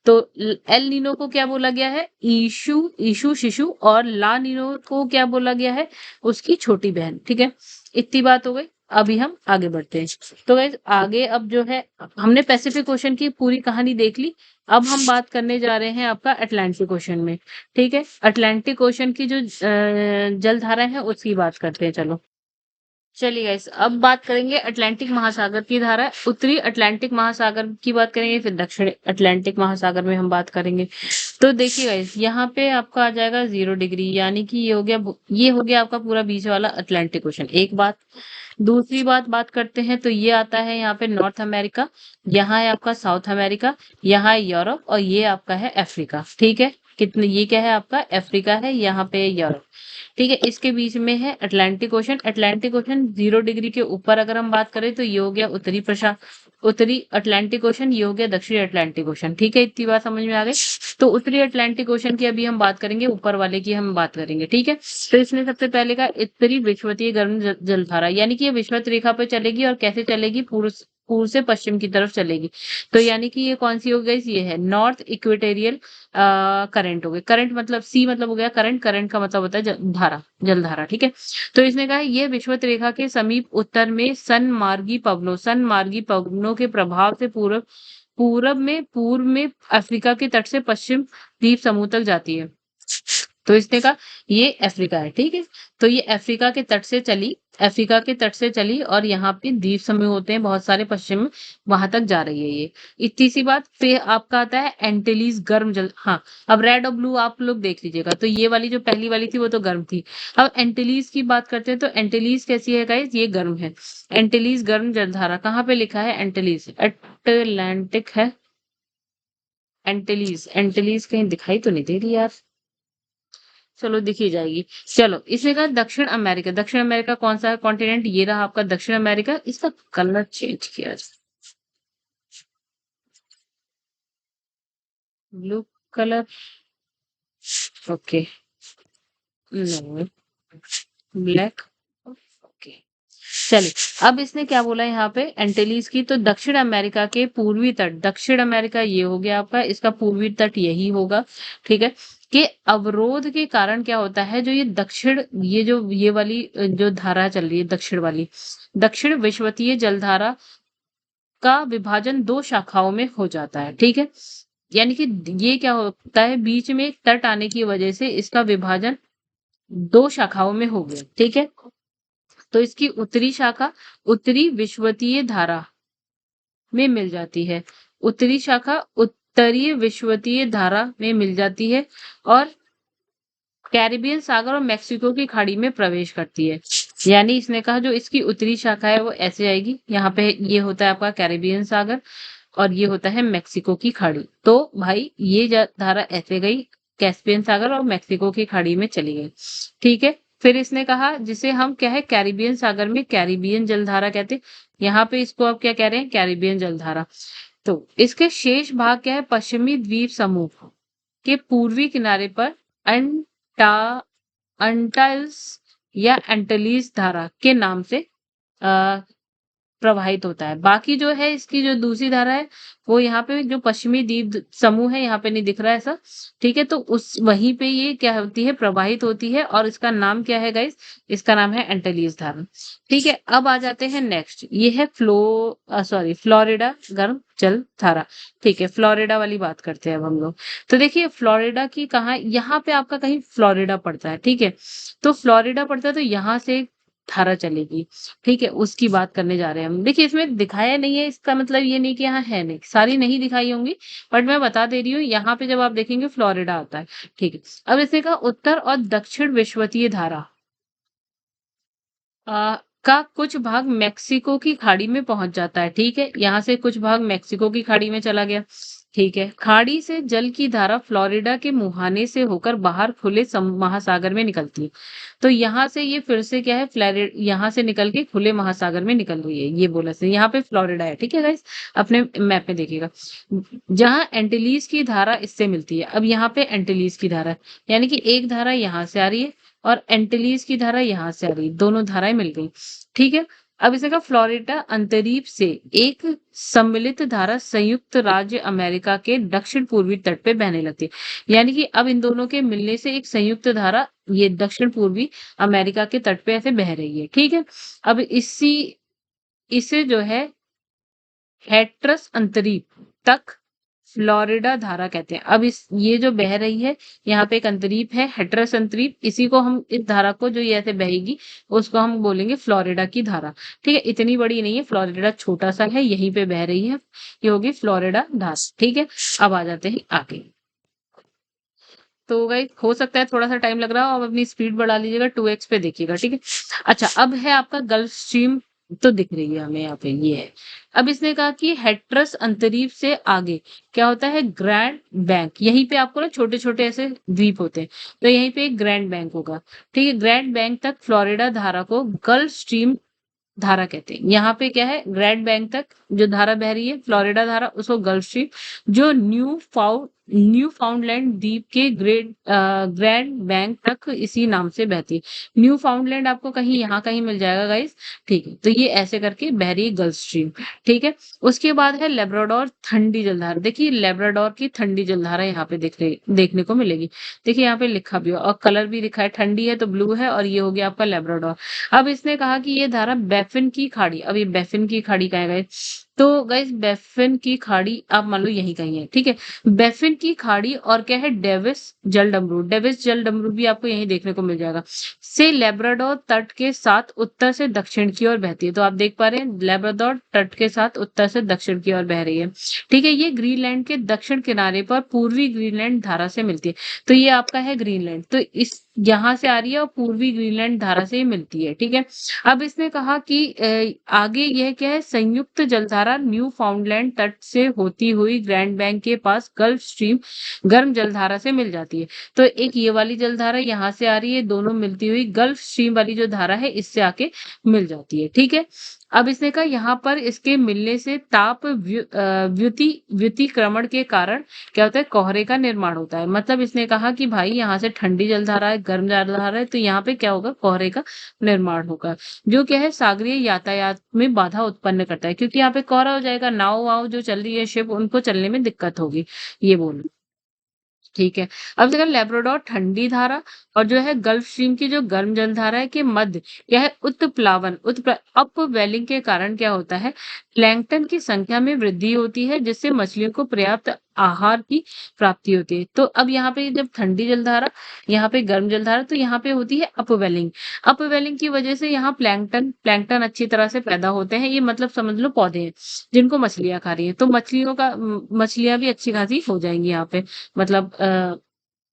तो एल नीनो को क्या बोला गया है, ईशु शिशु, और ला नीनो को क्या बोला गया है, उसकी छोटी बहन। ठीक है, इतनी बात हो गई। अभी हम आगे बढ़ते हैं। तो गाइस आगे अब जो है, हमने पैसिफिक ओशन की पूरी कहानी देख ली। अब हम बात करने जा रहे हैं आपका अटलांटिक ओशन में। ठीक है, अटलांटिक ओशन की जो जलधारा है उसकी बात करते हैं, चलो। चलिए गाइस, अब बात करेंगे अटलांटिक महासागर की धारा। उत्तरी अटलांटिक महासागर की बात करेंगे, फिर दक्षिण अटलांटिक महासागर में हम बात करेंगे। तो देखिए गाइस, यहाँ पे आपका आ जाएगा 0 डिग्री, यानी कि ये हो गया आपका पूरा बीच वाला अटलांटिक ओशन। एक बात। दूसरी बात करते हैं तो ये आता है यहाँ पे नॉर्थ अमेरिका, यहाँ है आपका साउथ अमेरिका, यहाँ है यूरोप, और ये आपका है अफ्रीका। ठीक है, कितने, ये क्या है आपका अफ्रीका है, यहाँ पे यूरोप। ठीक है, इसके बीच में है Atlantic ocean. Atlantic ocean 0 degree के ऊपर अगर हम बात करें तो ये हो गया उत्तरी अटलांटिक ओशन, ये हो गया दक्षिणी अटलांटिक ओशन। ठीक है, इतनी बात समझ में आ गई। तो उत्तरी अटलांटिक ओशन की अभी हम बात करेंगे, ऊपर वाले की हम बात करेंगे। ठीक है, तो इसमें सबसे पहले का उत्तरी विषुवतीय गर्म जलधारा, यानी कि ये विषुवत रेखा पर चलेगी और कैसे चलेगी, पूर्व से पश्चिम की तरफ चलेगी। तो यानी कि ये कौन सी हो गई, ये है नॉर्थ इक्वेटोरियल करंट हो गए। करंट मतलब सी मतलब हो गया करंट, करंट का मतलब होता है धारा, जलधारा। ठीक है, तो इसने कहा ये विषुवत रेखा के समीप उत्तर में सनमार्गी पवनों के प्रभाव से पूर्व में अफ्रीका के तट से पश्चिम द्वीप समूह तक जाती है। तो इसने कहा ये अफ्रीका है। ठीक है, तो ये अफ्रीका के तट से चली और यहाँ पे द्वीप समूह होते हैं बहुत सारे पश्चिम में, वहां तक जा रही है ये। इतनी सी बात। फिर आपका आता है एंटीलीज गर्म जल। हाँ, अब रेड और ब्लू आप लोग देख लीजिएगा, तो ये वाली जो पहली वाली थी वो तो गर्म थी। अब एंटीलीज की बात करते हैं, तो एंटीलीज कैसी है गाइस, ये गर्म है। एंटीलीज गर्म जलधारा कहाँ पे लिखा है, एंटीलीज अटलांटिक है। एंटीलीज एंटीलीज कहीं दिखाई तो नहीं दे रही यार, चलो दिखी जाएगी। चलो, इसने कहा दक्षिण अमेरिका। दक्षिण अमेरिका कौन सा है कॉन्टिनेंट, ये रहा आपका दक्षिण अमेरिका। इसका कलर चेंज किया, blue colour, okay, no, black, okay. चलिए, अब इसने क्या बोला यहाँ पे एंटीलीज की, तो दक्षिण अमेरिका के पूर्वी तट, दक्षिण अमेरिका ये हो गया आपका, इसका पूर्वी तट यही होगा। ठीक है, कि अवरोध के कारण क्या होता है, जो ये वाली जो धारा चल रही है दक्षिण वाली, दक्षिण विषुवतीय जलधारा का विभाजन दो शाखाओं में हो जाता है। ठीक है, यानी कि ये क्या होता है, बीच में एक तट आने की वजह से इसका विभाजन दो शाखाओं में हो गया। ठीक है, तो इसकी उत्तरी शाखा उत्तरी विषुवतीय धारा में मिल जाती है। उत्तरी शाखा उत्तरीय विषुवतीय धारा में मिल जाती है और कैरिबियन सागर और मेक्सिको की खाड़ी में प्रवेश करती है। यानी इसने कहा जो इसकी उत्तरी शाखा है वो ऐसे आएगी, यहाँ पे ये होता है आपका कैरिबियन सागर और ये होता है मेक्सिको की खाड़ी। तो भाई ये धारा ऐसे गई, कैस्पियन सागर और मेक्सिको की खाड़ी में चली गई। ठीक है, फिर इसने कहा जिसे हम क्या है कैरिबियन सागर में कैरिबियन जलधारा कहते हैं, यहाँ पे इसको आप क्या कह रहे हैं, कैरिबियन जलधारा। तो इसके शेष भाग क्या है, पश्चिमी द्वीप समूह के पूर्वी किनारे पर अंटा अंटाइल्स या एंटलीज धारा के नाम से अ, प्रवाहित होता है। बाकी जो है इसकी जो दूसरी धारा है वो यहाँ पे जो पश्चिमी द्वीप समूह है यहाँ पे नहीं दिख रहा है ऐसा। ठीक है, तो उस वहीं पे ये क्या होती है, प्रवाहित होती है और इसका नाम क्या है गाइस, इसका नाम है एंटलीज धारा। ठीक है, अब आ जाते हैं नेक्स्ट, ये है फ्लोरिडा गर्म जल धारा। ठीक है, फ्लोरिडा वाली बात करते हैं अब हम लोग। तो देखिए फ्लोरिडा की कहाँ, यहाँ पे आपका कहीं फ्लोरिडा पड़ता है। ठीक है, तो फ्लोरिडा पड़ता है तो यहाँ से धारा चलेगी। ठीक है, उसकी बात करने जा रहे हैं हम। देखिए इसमें दिखाया नहीं है, इसका मतलब ये नहीं कि यहाँ है नहीं, सारी नहीं दिखाई होंगी, बट मैं बता दे रही हूँ यहाँ पे जब आप देखेंगे फ्लोरिडा आता है। ठीक है, अब इसने कहा उत्तर और दक्षिण विषुवतीय धारा का कुछ भाग मेक्सिको की खाड़ी में पहुंच जाता है। ठीक है, यहाँ से कुछ भाग मेक्सिको की खाड़ी में चला गया। ठीक है, खाड़ी से जल की धारा फ्लोरिडा के मुहाने से होकर बाहर खुले महासागर में निकलती है। तो यहाँ से ये फिर से क्या है, यहाँ से निकल के खुले महासागर में निकल रही है, ये बोला से यहाँ पे फ्लोरिडा है। ठीक है गाइस, अपने मैप में देखिएगा, जहाँ एंटीलीज की धारा इससे मिलती है। अब यहाँ पे एंटीलीज की धारा, यानी कि एक धारा यहाँ से आ रही है और एंटीलीज की धारा यहाँ से आ रही है, दोनों धाराएं मिल गई। ठीक है, अब इसे का फ्लोरिडा अंतरीप से एक सम्मिलित धारा संयुक्त राज्य अमेरिका के दक्षिण पूर्वी तट पे बहने लगती है। यानी कि अब इन दोनों के मिलने से एक संयुक्त धारा ये दक्षिण पूर्वी अमेरिका के तट पे ऐसे बह रही है। ठीक है, अब इसे जो है हैट्रस अंतरीप तक फ्लोरिडा धारा कहते हैं। अब इस ये जो बह रही है, यहाँ पे एक अंतरीप है, हेट्रस अंतरीप, इसी को हम, इस धारा को जो ये ऐसे बहेगी उसको हम बोलेंगे फ्लोरिडा की धारा। ठीक है, इतनी बड़ी नहीं है, फ्लोरिडा छोटा सा है, यहीं पे बह रही है, ये होगी फ्लोरिडा धारा। ठीक है, अब आ जाते हैं आगे। तो गाइस हो सकता है थोड़ा सा टाइम लग रहा हो, आप अपनी स्पीड बढ़ा लीजिएगा, 2x पे देखिएगा। ठीक है, अच्छा अब है आपका गल्फ स्ट्रीम, तो दिख रही है हमें यहाँ पे, ये है। अब इसने कहा कि हेट्रस अंतरीप से आगे क्या होता है, ग्रैंड बैंक। यहीं पे आपको ना छोटे छोटे ऐसे द्वीप होते हैं, तो यहीं पे एक ग्रैंड बैंक होगा। ठीक है, ग्रैंड बैंक तक फ्लोरिडा धारा को गल्फ स्ट्रीम धारा कहते हैं। यहाँ पे क्या है, ग्रैंड बैंक तक जो धारा बह रही है, फ्लोरिडा धारा, उसको गल्फ स्ट्रीम। जो न्यू फाउंडलैंड द्वीप के ग्रैंड बैंक तक इसी नाम से बहती है। न्यू फाउंडलैंड आपको कहीं यहाँ कहीं मिल जाएगा गाइस। ठीक है, तो ये ऐसे करके बह रही है गल्फ स्ट्रीम। ठीक है, उसके बाद है लेब्राडोर ठंडी जलधारा। देखिए लेब्राडोर की ठंडी जलधारा यहाँ पे देखने को मिलेगी। देखिए यहाँ पे लिखा भी हो और कलर भी लिखा है, ठंडी है तो ब्लू है, और ये हो गया आपका लेब्राडोर। अब इसने कहा कि ये धारा बैफिन की खाड़ी, अब ये बैफिन की खाड़ी कहाँ गए, तो गाइस बैफिन की खाड़ी आप मान लो यही कहीं है। ठीक है, बैफिन की खाड़ी और क्या है, डेविस जल डमरू भी आपको यहीं देखने को मिल जाएगा, से लेब्राडोर तट के साथ उत्तर से दक्षिण की ओर बहती है। तो आप देख पा रहे हैं लेब्राडोर तट के साथ उत्तर से दक्षिण की ओर बह रही है। ठीक है, ये ग्रीनलैंड के दक्षिण किनारे पर पूर्वी ग्रीनलैंड धारा से मिलती है। तो ये आपका है ग्रीनलैंड, तो इस यहाँ से आ रही है और पूर्वी ग्रीनलैंड धारा से ही मिलती है। ठीक है, अब इसने कहा कि आगे यह क्या है, संयुक्त जलधारा न्यू फाउंडलैंड तट से होती हुई ग्रैंड बैंक के पास गल्फ स्ट्रीम गर्म जलधारा से मिल जाती है। तो एक ये वाली जलधारा यहाँ से आ रही है, दोनों मिलती हुई गल्फ स्ट्रीम वाली जो धारा है इससे आके मिल जाती है। ठीक है, अब इसने कहा यहाँ पर इसके मिलने से ताप व्युतिक्रमण के कारण क्या होता है, कोहरे का निर्माण होता है। मतलब इसने कहा कि भाई यहाँ से ठंडी जलधारा है, गर्म जलधारा है, तो यहाँ पे क्या होगा, कोहरे का निर्माण होगा, जो क्या है सागरीय यातायात में बाधा उत्पन्न करता है, क्योंकि यहाँ पे कोहरा हो जाएगा, नाव वाव जो चल रही है शिप, उनको चलने में दिक्कत होगी, ये बोल। ठीक है, अब देखो लेब्राडोर ठंडी धारा और जो है गल्फ स्ट्रीम की जो गर्म जलधारा है के मध्य यह है उत्प्लावन अपवेलिंग के कारण क्या होता है, प्लैंकटन की संख्या में वृद्धि होती है, जिससे मछलियों को पर्याप्त आहार की प्राप्ति होती है। तो अब यहाँ पे जब ठंडी जलधारा, यहाँ पे गर्म जलधारा, तो यहाँ पे होती है अपवेलिंग। अपवेलिंग की वजह से यहाँ प्लैंकटन प्लैंकटन अच्छी तरह से पैदा होते हैं। ये मतलब समझ लो पौधे हैं जिनको मछलियां खा रही है, तो मछलियां भी अच्छी खासी हो जाएंगी यहाँ पे। मतलब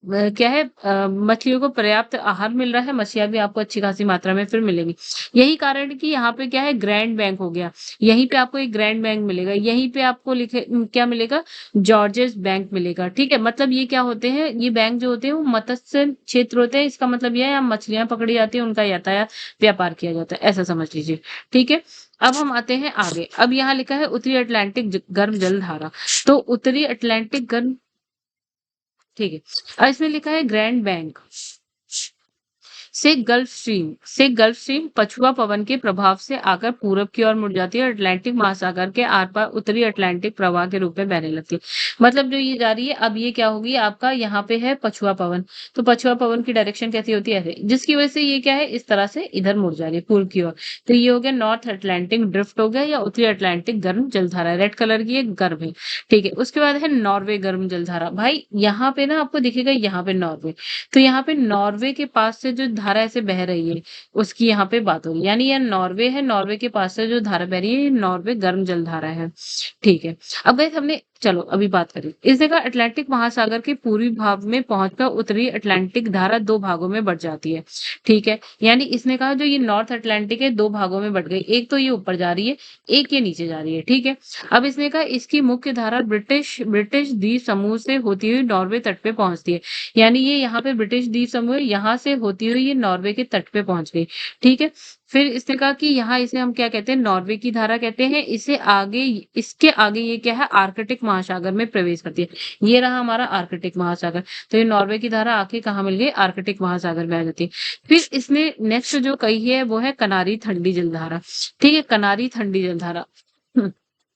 क्या है, मछलियों को पर्याप्त आहार मिल रहा है, मछलियां भी आपको अच्छी खासी मात्रा में फिर मिलेंगी। यही कारण है कि यहाँ पे क्या है, ग्रैंड बैंक हो गया, यहीं पे आपको एक ग्रैंड बैंक मिलेगा, यहीं पे आपको लिखे क्या मिलेगा, जॉर्जेस बैंक मिलेगा। ठीक है, मतलब ये क्या होते हैं, ये बैंक जो होते हैं वो मत्स्य क्षेत्र होते हैं। इसका मतलब यह है यहाँ मछलियां पकड़ी जाती है, उनका यातायात व्यापार किया जाता है, ऐसा समझ लीजिए। ठीक है, अब हम आते हैं आगे। अब यहाँ लिखा है उत्तरी अटलांटिक गर्म जल धारा। तो उत्तरी अटलांटिक गर्म, ठीक है, और इसमें लिखा है ग्रैंड बैंक से गल्फ स्ट्रीम पछुआ पवन के प्रभाव से आकर पूरब की ओर मुड़ जाती है और अटलांटिक महासागर के आर पार उत्तरी अटलांटिक प्रवाह के रूप में बहने लगती है। मतलब जो ये जा रही है, अब ये क्या होगी आपका, यहाँ पे है पछुआ पवन, तो पछुआ पवन की डायरेक्शन कैसी होती है, ऐसे, जिसकी वजह से ये क्या है, इस तरह से इधर मुड़ जा रही है पूर्व की ओर। तो ये हो गया नॉर्थ अटलांटिक ड्रिफ्ट हो गया, या उत्तरी अटलांटिक गर्म जलधारा, रेड कलर की एक गर्म है। ठीक है, उसके बाद है नॉर्वे गर्म जलधारा। भाई यहाँ पे ना आपको दिखेगा, यहाँ पे नॉर्वे, तो यहाँ पे नॉर्वे के पास से जो धारा ऐसे बह रही है उसकी यहाँ पे बात हो रही है, यानी यह नॉर्वे है, नॉर्वे के पास से जो धारा बह रही है ये नॉर्वे गर्म जल धारा है। ठीक है, अब गाइस हमने, चलो अभी बात करें इस जगह, अटलांटिक महासागर के पूर्वी भाग में पहुंचकर उत्तरी अटलांटिक धारा दो भागों में बढ़ जाती है। ठीक है, यानी इसने कहा जो ये नॉर्थ अटलांटिक है दो भागों में बढ़ गई, एक तो ये ऊपर जा रही है, एक ये नीचे जा रही है। ठीक है, अब इसने कहा इसकी मुख्य धारा ब्रिटिश द्वीप समूह से होती हुई नॉर्वे तट पे पहुंचती है, यानी ये यहाँ पे ब्रिटिश द्वीप समूह यहाँ से होती हुई ये नॉर्वे के तट पे पहुंच गई। ठीक है, फिर इसने कहा कि यहाँ इसे हम क्या कहते हैं, नॉर्वे की धारा कहते हैं। इसे आगे, इसके आगे ये क्या है, आर्कटिक महासागर में प्रवेश करती है। ये रहा हमारा आर्कटिक महासागर, तो ये नॉर्वे की धारा आके कहाँ मिल गई, आर्कटिक महासागर में आ जाती है। फिर इसने नेक्स्ट जो कही है वो है कनारी ठंडी जलधारा। ठीक है, कनारी ठंडी जलधारा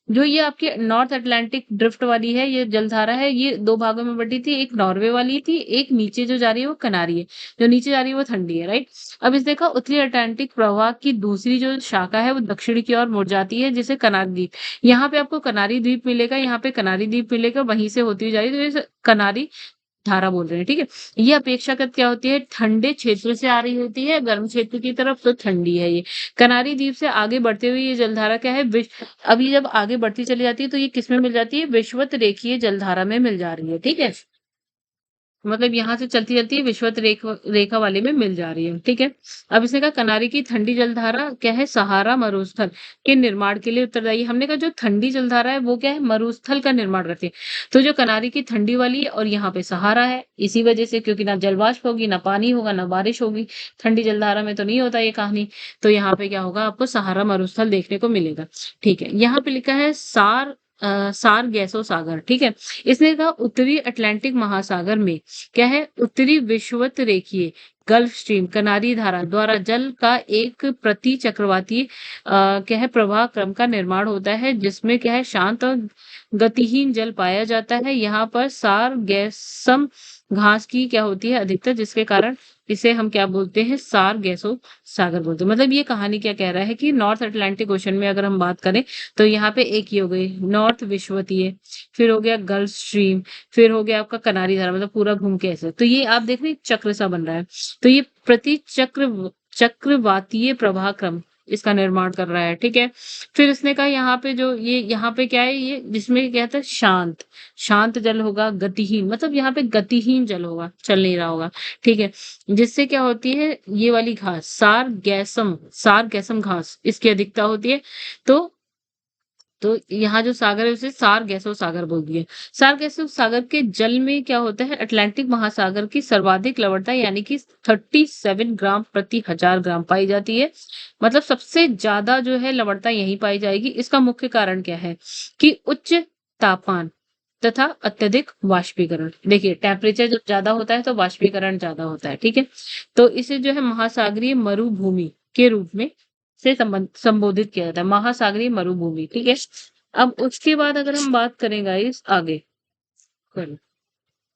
जो ये आपकी नॉर्थ अटलांटिक ड्रिफ्ट वाली है, ये जलधारा है, ये 2 भागों में बटी थी। एक नॉर्वे वाली थी, एक नीचे जो जा रही है वो कनारी है। जो नीचे जा रही है वो ठंडी है, राइट? अब इस देखा उत्तरी अटलांटिक प्रवाह की दूसरी जो शाखा है वो दक्षिण की ओर मुड़ जाती है, जिसे कनारी द्वीप। यहाँ पे आपको कनारी द्वीप मिलेगा, यहाँ पे कनारी द्वीप मिलेगा, वहीं से होती हुई जा रही है, तो ये कनारी धारा बोल रहे हैं, ठीक है? ये अपेक्षाकृत क्या होती है? ठंडे क्षेत्र से आ रही होती है, गर्म क्षेत्र की तरफ तो ठंडी है ये। कनारी द्वीप से आगे बढ़ते हुए ये जलधारा क्या है? अब ये जब आगे बढ़ती चली जाती है तो ये किसमें मिल जाती है? विषुवत रेखीय जलधारा में मिल जा रही है, ठीक है? मतलब यहाँ से चलती-चलती विषुवत रेखा वाले में मिल जा रही है, ठीक है? अब इसने कहा कनारी की ठंडी जलधारा क्या है? सहारा मरुस्थल के निर्माण के लिए उत्तरदायी है। हमने कहा जो ठंडी जलधारा है वो क्या है? मरुस्थल का निर्माण करती है। तो जो कनारी की ठंडी वाली है और यहाँ पे सहारा है, इसी वजह से क्योंकि ना जलवाष्प होगी, ना पानी होगा, ना बारिश होगी। ठंडी जलधारा में तो नहीं होता ये कहानी। तो यहाँ पे क्या होगा? आपको सहारा मरुस्थल देखने को मिलेगा, ठीक है? यहाँ पे लिखा है सारगेसो सागर, ठीक है? इसने कहा उत्तरी अटलांटिक महासागर में क्या है? उत्तरी विषुवत रेखीय गल्फ स्ट्रीम कनारी धारा द्वारा जल का एक प्रति चक्रवाती क्या है? प्रवाह क्रम का निर्माण होता है, जिसमें क्या है? शांत और गतिहीन जल पाया जाता है। यहाँ पर सारगेसम घास की क्या होती है? अधिकतर, जिसके कारण इसे हम क्या बोलते हैं? सारगेसो सागर बोलते हैं। मतलब ये कहानी क्या कह रहा है कि नॉर्थ अटलांटिक ओशन में अगर हम बात करें तो यहाँ पे एक ही हो गई नॉर्थ विषुवतीय, फिर हो गया गल्फ स्ट्रीम, फिर हो गया आपका कनारी धारा, मतलब पूरा घूम के ऐसे। तो ये आप देख रहे हैं चक्र सा बन रहा है। तो ये प्रति चक्रवातीय प्रवाह क्रम इसका निर्माण कर रहा है, ठीक है? फिर इसने कहा यहाँ पे जो ये यहाँ पे क्या है? ये जिसमें क्या था? शांत शांत जल होगा, गतिहीन मतलब यहाँ पे गतिहीन जल होगा, चल नहीं रहा होगा, ठीक है? जिससे क्या होती है? ये वाली घास सार गैसम घास इसकी अधिकता होती है। तो यहाँ जो सागर है उसे सार गैसो सागर बोल दिए। सार गैसो सागर के जल में क्या होता है? अटलांटिक महासागर की सर्वाधिक लवणता यानी कि 37 ग्राम प्रति 1000 ग्राम पाई जाती है। मतलब सबसे ज्यादा जो है लवणता यहीं पाई जाएगी। इसका मुख्य कारण क्या है? कि उच्च तापमान तथा अत्यधिक वाष्पीकरण। देखिए टेम्परेचर जब ज्यादा होता है तो वाष्पीकरण ज्यादा होता है, ठीक है? तो इसे जो है महासागरीय मरुभूमि के रूप में से संबोधित किया जाता है, महासागरीय मरुभूमि, ठीक है? अब उसके बाद अगर हम बात करें गाइस आगे, चलो,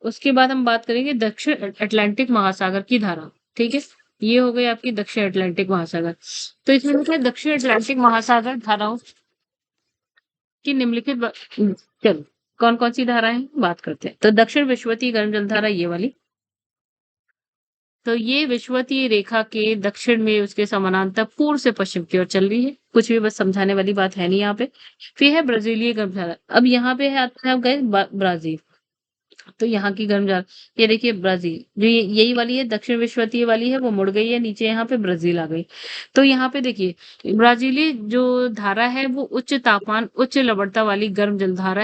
उसके बाद हम बात करेंगे दक्षिण अटलांटिक महासागर की धारा, ठीक है? ये हो गई आपकी दक्षिण अटलांटिक महासागर। तो इसमें लिखा है दक्षिण अटलांटिक महासागर धाराओं की निम्नलिखित चलो कौन कौन सी धाराएं बात करते हैं। तो दक्षिण विषुवतीय गर्म जलधारा ये वाली, तो ये विषुवतीय रेखा के दक्षिण में उसके समानांतर पूर्व से पश्चिम की ओर चल रही है। कुछ भी बस समझाने वाली बात है नहीं यहाँ पे। फिर है ब्राजीलिय गर्मधारा। अब यहाँ पे है आता है आप गए ब्राजील, तो यहाँ की गर्मधारा ये देखिए ब्राजील जो यही वाली है दक्षिण विषुवतीय वाली है वो मुड़ गई है नीचे, यहाँ पे ब्राजील आ गई। तो यहाँ पे देखिए ब्राजीली जो धारा है वो उच्च तापमान उच्च लवणता वाली गर्म जलधारा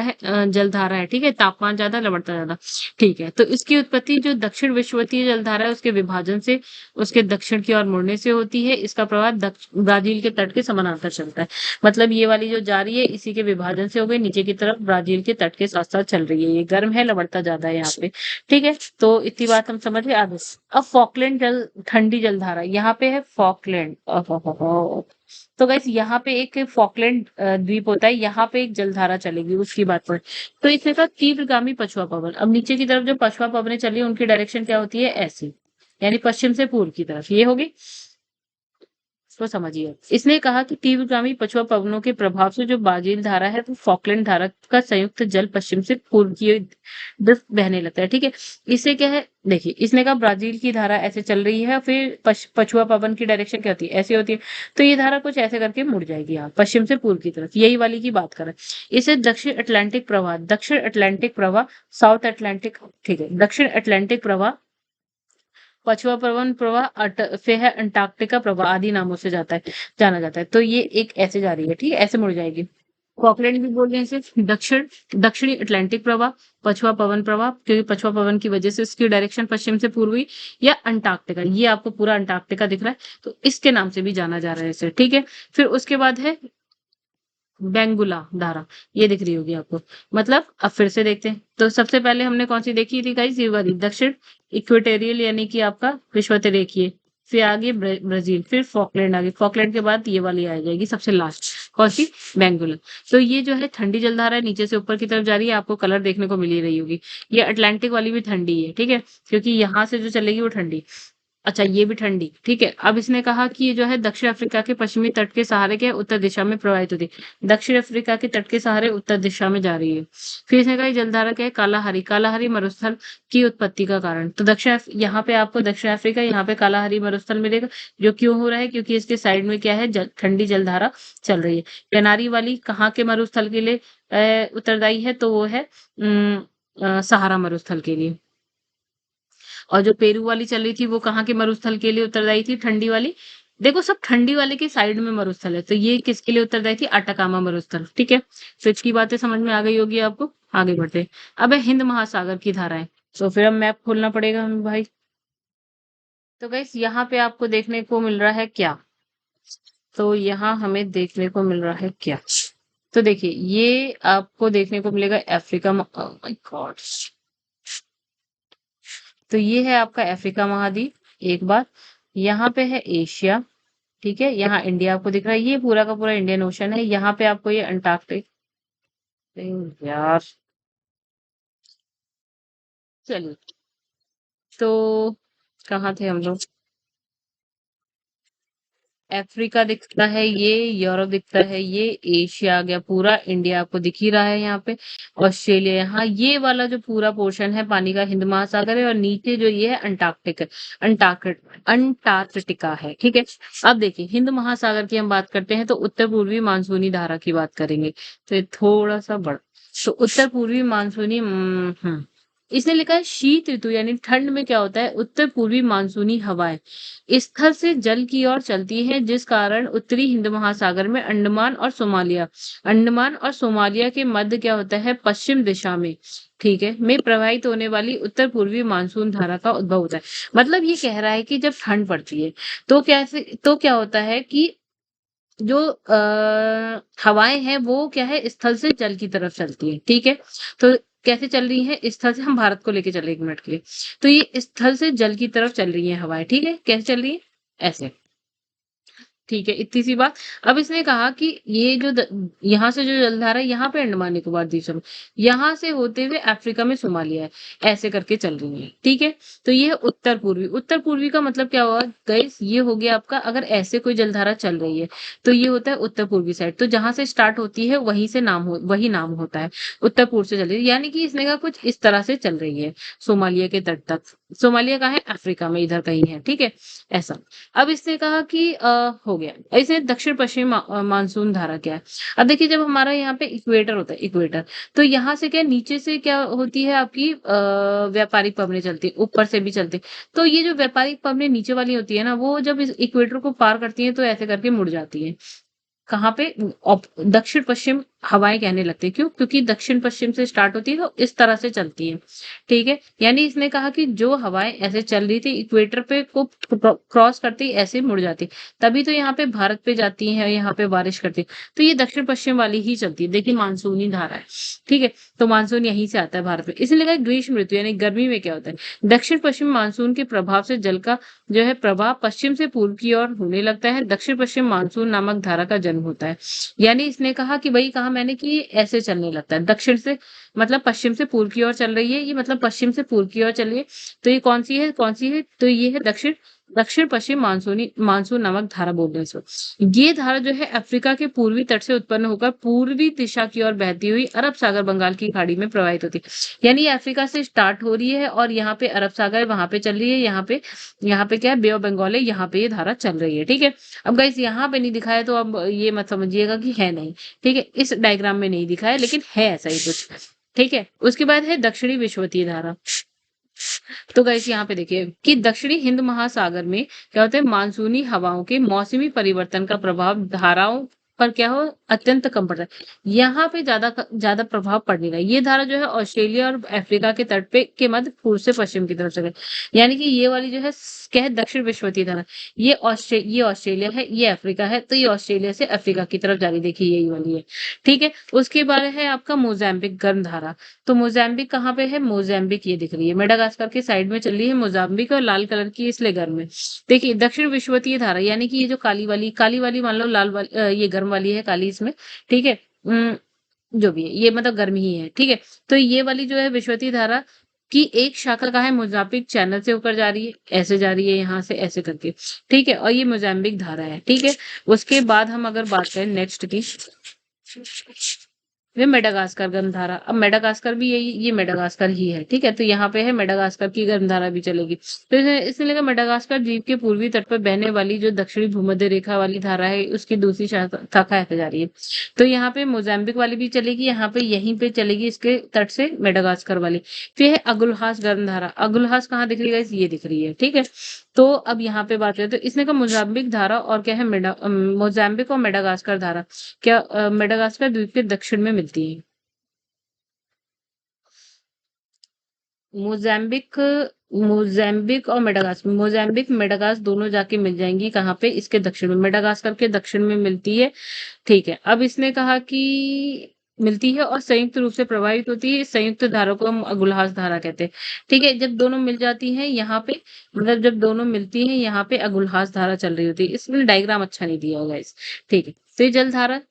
है, ठीक है? तापमान ज्यादा लवणता ज्यादा, ठीक है? तो इसकी उत्पत्ति जो दक्षिण विषुवतीय जलधारा है उसके विभाजन से उसके दक्षिण की ओर मुड़ने से होती है। इसका प्रवाह ब्राजील के तट के समानांतर चलता है। मतलब ये वाली जो जा रही है इसी के विभाजन से हो गई नीचे की तरफ ब्राजील के तट के साथ साथ चल रही है। ये गर्म है, लवणता ज्यादा है यहाँ पे, ठीक है? तो इतनी बात हम समझ गए। आगे अब फॉकलैंड जल ठंडी जलधारा यहाँ पे है फॉकलैंड। तो गाइस यहाँ पे एक फॉकलैंड द्वीप होता है, यहाँ पे एक जलधारा चलेगी उसकी बात पर। तो इसमें का तीव्रगामी पछुआ पवन। अब नीचे की तरफ जो पछुआ पवनें चली उनकी डायरेक्शन क्या होती है? ऐसी, यानी पश्चिम से पूर्व की तरफ ये होगी। इसको समझिए। इसने कहा कि तीव्रगामी पछुआ पवनों के प्रभाव से जो ब्राजील धारा है वो फॉकलैंड धारा का संयुक्त जल पश्चिम से पूर्व की ओर बहने लगता है, ठीक है? इससे क्या है? देखिए इसने कहा ब्राजील की धारा ऐसे चल रही है, फिर पछुआ पवन की डायरेक्शन क्या होती है? ऐसी होती है। तो ये धारा कुछ ऐसे करके मुड़ जाएगी यहाँ पश्चिम से पूर्व की तरफ, यही वाली की बात करें। इसे दक्षिण अटलांटिक प्रवाह साउथ अटलांटिक, ठीक है? दक्षिण अटलांटिक प्रवाह पछुआ पवन प्रवाह फिर है अंटार्कटिका प्रवाह आदि नामों से जाना जाता है। तो ये एक ऐसे जा रही है, ठीक है? ऐसे मुड़ जाएगी। फॉकलैंड भी बोल रहे हैं सिर्फ दक्षिणी अटलांटिक प्रवाह पछुआ पवन प्रवाह, क्योंकि पछुआ पवन की वजह से उसकी डायरेक्शन पश्चिम से पूर्व हुई, या अंटार्कटिका, ये आपको पूरा अंटार्कटिका दिख रहा है तो इसके नाम से भी जाना जा रहा है इसे, ठीक है? फिर उसके बाद है बेंगुला धारा, ये दिख रही होगी आपको। मतलब अब फिर से देखते हैं। तो सबसे पहले हमने कौन सी देखी थी गाइस? ये वाली दक्षिण इक्वेटोरियल यानी कि आपका विषुवत रेखीय, फिर आगे ब्राजील, फिर फॉकलैंड आगे, फॉकलैंड के बाद ये वाली आ जाएगी सबसे लास्ट, कौन सी, बेंगुला। तो ये जो है ठंडी जलधारा है, नीचे से ऊपर की तरफ जा रही है, आपको कलर देखने को मिल ही रही होगी। ये अटलांटिक वाली भी ठंडी है, ठीक है, क्योंकि यहाँ से जो चलेगी वो ठंडी। अच्छा, ये भी ठंडी, ठीक है। अब इसने कहा कि ये जो है दक्षिण अफ्रीका के पश्चिमी तट के सहारे के उत्तर दिशा में प्रवाहित होती है। दक्षिण अफ्रीका के तट के सहारे उत्तर दिशा में जा रही है। फिर इसने कहा ये जलधारा क्या है, कालाहारी, कालाहारी मरुस्थल की उत्पत्ति का कारण। तो यहाँ पे आपको दक्षिण अफ्रीका, यहाँ पे कालाहारी मरुस्थल मिलेगा। जो क्यों हो रहा है, क्योंकि इसके साइड में क्या है, ठंडी जलधारा चल रही है। कैनारी वाली कहाँ के मरुस्थल के लिए उत्तरदायी है, तो वो है सहारा मरुस्थल के लिए। और जो पेरू वाली चल रही थी वो कहाँ के मरुस्थल के लिए उत्तरदायी थी, ठंडी वाली। देखो सब ठंडी वाले के साइड में मरुस्थल है, तो ये किसके लिए उत्तरदायी थी, अटाकामा मरुस्थल, ठीक है। तो इसकी बातें समझ में आ गई होगी आपको। आगे बढ़ते हैं। अब है हिंद महासागर की धाराएं। तो फिर अब मैप खोलना पड़ेगा हमें भाई। तो गाइस यहाँ पे आपको देखने को मिल रहा है क्या, तो यहाँ हमें देखने को मिल रहा है क्या, तो देखिए ये आपको देखने को मिलेगा अफ्रीका, माय गॉड, तो ये है आपका अफ्रीका महाद्वीप एक बात। यहाँ पे है एशिया, ठीक है, यहाँ इंडिया आपको दिख रहा है, ये पूरा का पूरा इंडियन ओशन है। यहाँ पे आपको ये अंटार्कटिक, यार चलिए, तो कहाँ थे हम लोग, अफ्रीका दिखता है, ये यूरोप दिखता है, ये एशिया आ गया, पूरा इंडिया आपको दिख ही रहा है यहाँ पे, ऑस्ट्रेलिया, यहाँ ये वाला जो पूरा पोर्शन है पानी का हिंद महासागर है, और नीचे जो ये है अंटार्कटिक है, अंटार्कटिका है, ठीक है। अब देखिए हिंद महासागर की हम बात करते हैं तो उत्तर पूर्वी मानसूनी धारा की बात करेंगे, तो ये थोड़ा सा बड़ा, तो उत्तर पूर्वी मानसूनी, इसने लिखा है शीत ऋतु, यानी ठंड में क्या होता है, उत्तर पूर्वी मानसूनी हवाएं स्थल से जल की ओर चलती हैं, जिस कारण उत्तरी हिंद महासागर में अंडमान और सोमालिया के मध्य क्या होता है, पश्चिम दिशा में, ठीक है, में प्रवाहित होने वाली उत्तर पूर्वी मानसून धारा का उद्भव होता है। मतलब ये कह रहा है कि जब ठंड पड़ती है तो क्या होता है कि जो हवाएं हैं वो क्या है, स्थल से जल की तरफ चलती है, ठीक है। तो कैसे चल रही है, स्थल से, हम भारत को लेके चले एक मिनट के लिए, तो ये स्थल से जल की तरफ चल रही है हवाएं, ठीक है, कैसे चल रही है, ऐसे, ठीक है, इतनी सी बात। अब इसने कहा कि ये जो यहाँ से जो जलधारा है, यहाँ पे अंडमान निकोबार द्वीप समूह, यहाँ से होते हुए अफ्रीका में सोमालिया है, ऐसे करके चल रही है, ठीक है। तो ये है उत्तर पूर्वी। उत्तर पूर्वी का मतलब क्या हुआ गाइस, ये हो गया आपका, अगर ऐसे कोई जलधारा चल रही है तो ये होता है उत्तर पूर्वी साइड, तो जहां से स्टार्ट होती है वहीं से वही नाम होता है, उत्तर पूर्व से चल रही है, यानी कि इसने कहा कुछ इस तरह से चल रही है सोमालिया के तट तक। सोमालिया कहाँ है, अफ्रीका में, इधर कहीं है, ठीक है, ऐसा। अब इसने कहा कि हो गया, ऐसे दक्षिण पश्चिम मानसून धारा क्या है। अब देखिए जब हमारा यहाँ पे इक्वेटर होता है, इक्वेटर, तो यहाँ से क्या, नीचे से क्या होती है आपकी व्यापारिक पवनें चलती है, ऊपर से भी चलती है। तो ये जो व्यापारिक पवनें नीचे वाली होती है ना, वो जब इस इक्वेटर को पार करती है तो ऐसे करके मुड़ जाती है, कहाँ पे, दक्षिण पश्चिम हवाएं कहने लगती है, क्यों, क्योंकि दक्षिण पश्चिम से स्टार्ट होती है तो इस तरह से चलती है, ठीक है। यानी इसने कहा कि जो हवाएं ऐसे चल रही थी इक्वेटर पे को क्रॉस करती ऐसे मुड़ जाती, तभी तो यहाँ पे भारत पे जाती है, यहाँ पे बारिश करती है, तो ये दक्षिण पश्चिम वाली ही चलती है। देखिए मानसूनी धारा है, ठीक है, तो मानसून यहीं से आता है भारत में। इसलिए कहा ग्रीष्म ऋतु, यानी गर्मी में क्या होता है, दक्षिण पश्चिम मानसून के प्रभाव से जल का जो है प्रवाह पश्चिम से पूर्व की ओर होने लगता है, दक्षिण पश्चिम मानसून नामक धारा का जन्म होता है। यानी इसने कहा कि वही कहा मैंने कि ऐसे चलने लगता है, दक्षिण से मतलब पश्चिम से पूर्व की ओर चल रही है, ये मतलब पश्चिम से पूर्व की ओर चल रही है, तो ये कौन सी है, कौन सी है, तो ये है दक्षिण पश्चिम मानसून नामक धारा बोलते हैं इसको। ये धारा जो है अफ्रीका के पूर्वी तट से उत्पन्न होकर पूर्वी दिशा की ओर बहती हुई अरब सागर बंगाल की खाड़ी में प्रवाहित होती है। यानी अफ्रीका से स्टार्ट हो रही है और यहाँ पे अरब सागर वहां पे चल रही है, यहाँ पे क्या है, बे ऑफ बंगाल है, यहाँ पे ये धारा चल रही है, ठीक है। अब गाइस यहाँ पे नहीं दिखाया तो अब ये मत समझिएगा कि है नहीं, ठीक है, इस डायग्राम में नहीं दिखाया लेकिन है ऐसा ही कुछ, ठीक है। उसके बाद है दक्षिणी विषुवतीय धारा। तो गाइस यहाँ पे देखिए कि दक्षिणी हिंद महासागर में क्या होता है, मानसूनी हवाओं के मौसमी परिवर्तन का प्रभाव धाराओं पर क्या हो अत्यंत कम पड़ रहा है। यहाँ पे ज़्यादा प्रभाव पड़ नहीं रहा है। ये धारा जो है ऑस्ट्रेलिया और अफ्रीका के तट पे के मध्य पूर्व से पश्चिम की तरफ चले। यानी कि ये वाली जो है क्या है दक्षिण विषुवतीय धारा। ये ऑस्ट्रेलिया है, ये अफ्रीका है, तो ये ऑस्ट्रेलिया से अफ्रीका की तरफ जा रही देखिए यही वाली है। ठीक है? उसके बाद है आपका मोज़ेम्बिक गर्म धारा। तो मोज़ेम्बिक कहाँ पे है? मोज़ेम्बिक ये दिख रही है। मेडागास्कर के साइड में चल रही है मोज़ाम्बिक और लाल कलर की इसलिए गर्म है। देखिए दक्षिण विषुवतीय धारा यानी कि ये जो काली वाली मान लो ये गर्म वाली है काली इसमें, ठीक है? जो भी है ये मतलब गर्म ही है, ठीक है? तो ये वाली जो है विषुवतीय धारा की एक शाखा कहाँ है? मोज़ाम्बिक चैनल से होकर जा रही है, ऐसे जा रही है यहाँ से ऐसे करके, ठीक है? और ये मोज़ाम्बिक धारा है, ठीक है? उसके बाद हम अगर बात करें नेक्स्ट की वे मेडागास्कर गर्मधारा। अब मेडागास्कर भी ये मेडागास्कर ही है, ठीक है? तो यहाँ पे है मेडागास्कर की गर्मधारा भी चलेगी। तो इसने लगा मेडागास्कर द्वीप के पूर्वी तट पर बहने वाली जो दक्षिणी भूमध्य रेखा वाली धारा है उसकी दूसरी शाखा ऐसे जा रही है। तो यहाँ पे मोजाम्बिक वाली भी चलेगी, यहाँ पे यहीं पे चलेगी इसके तट से मेडागास्कर वाली। फिर है अगुलहास गर्मधारा। अगुलहास कहाँ दिख रही है? ये दिख रही है, ठीक है? तो अब यहाँ पे बात करें तो इसने कहा मोजाम्बिक धारा और क्या है मोजाम्बिक और मेडागास्कर धारा क्या मेडागास्कर द्वीप के दक्षिण में मिलती है। मोजाम्बिक मोजाम्बिक और मोजाम्बिक मेडागास दोनों जाके मिल जाएंगी कहाँ पे? इसके दक्षिण में, मेडागास्कर के दक्षिण में मिलती है, ठीक है? अब इसने कहा कि मिलती है और संयुक्त रूप से प्रभावित होती है। इस संयुक्त धारा को हम अगुलहास धारा कहते हैं, ठीक है? जब दोनों मिल जाती हैं यहाँ पे, मतलब जब दोनों मिलती हैं यहाँ पे अगुलहास धारा चल रही होती है। इसमें डायग्राम अच्छा नहीं दिया होगा इस, ठीक है? तो ये जल धारा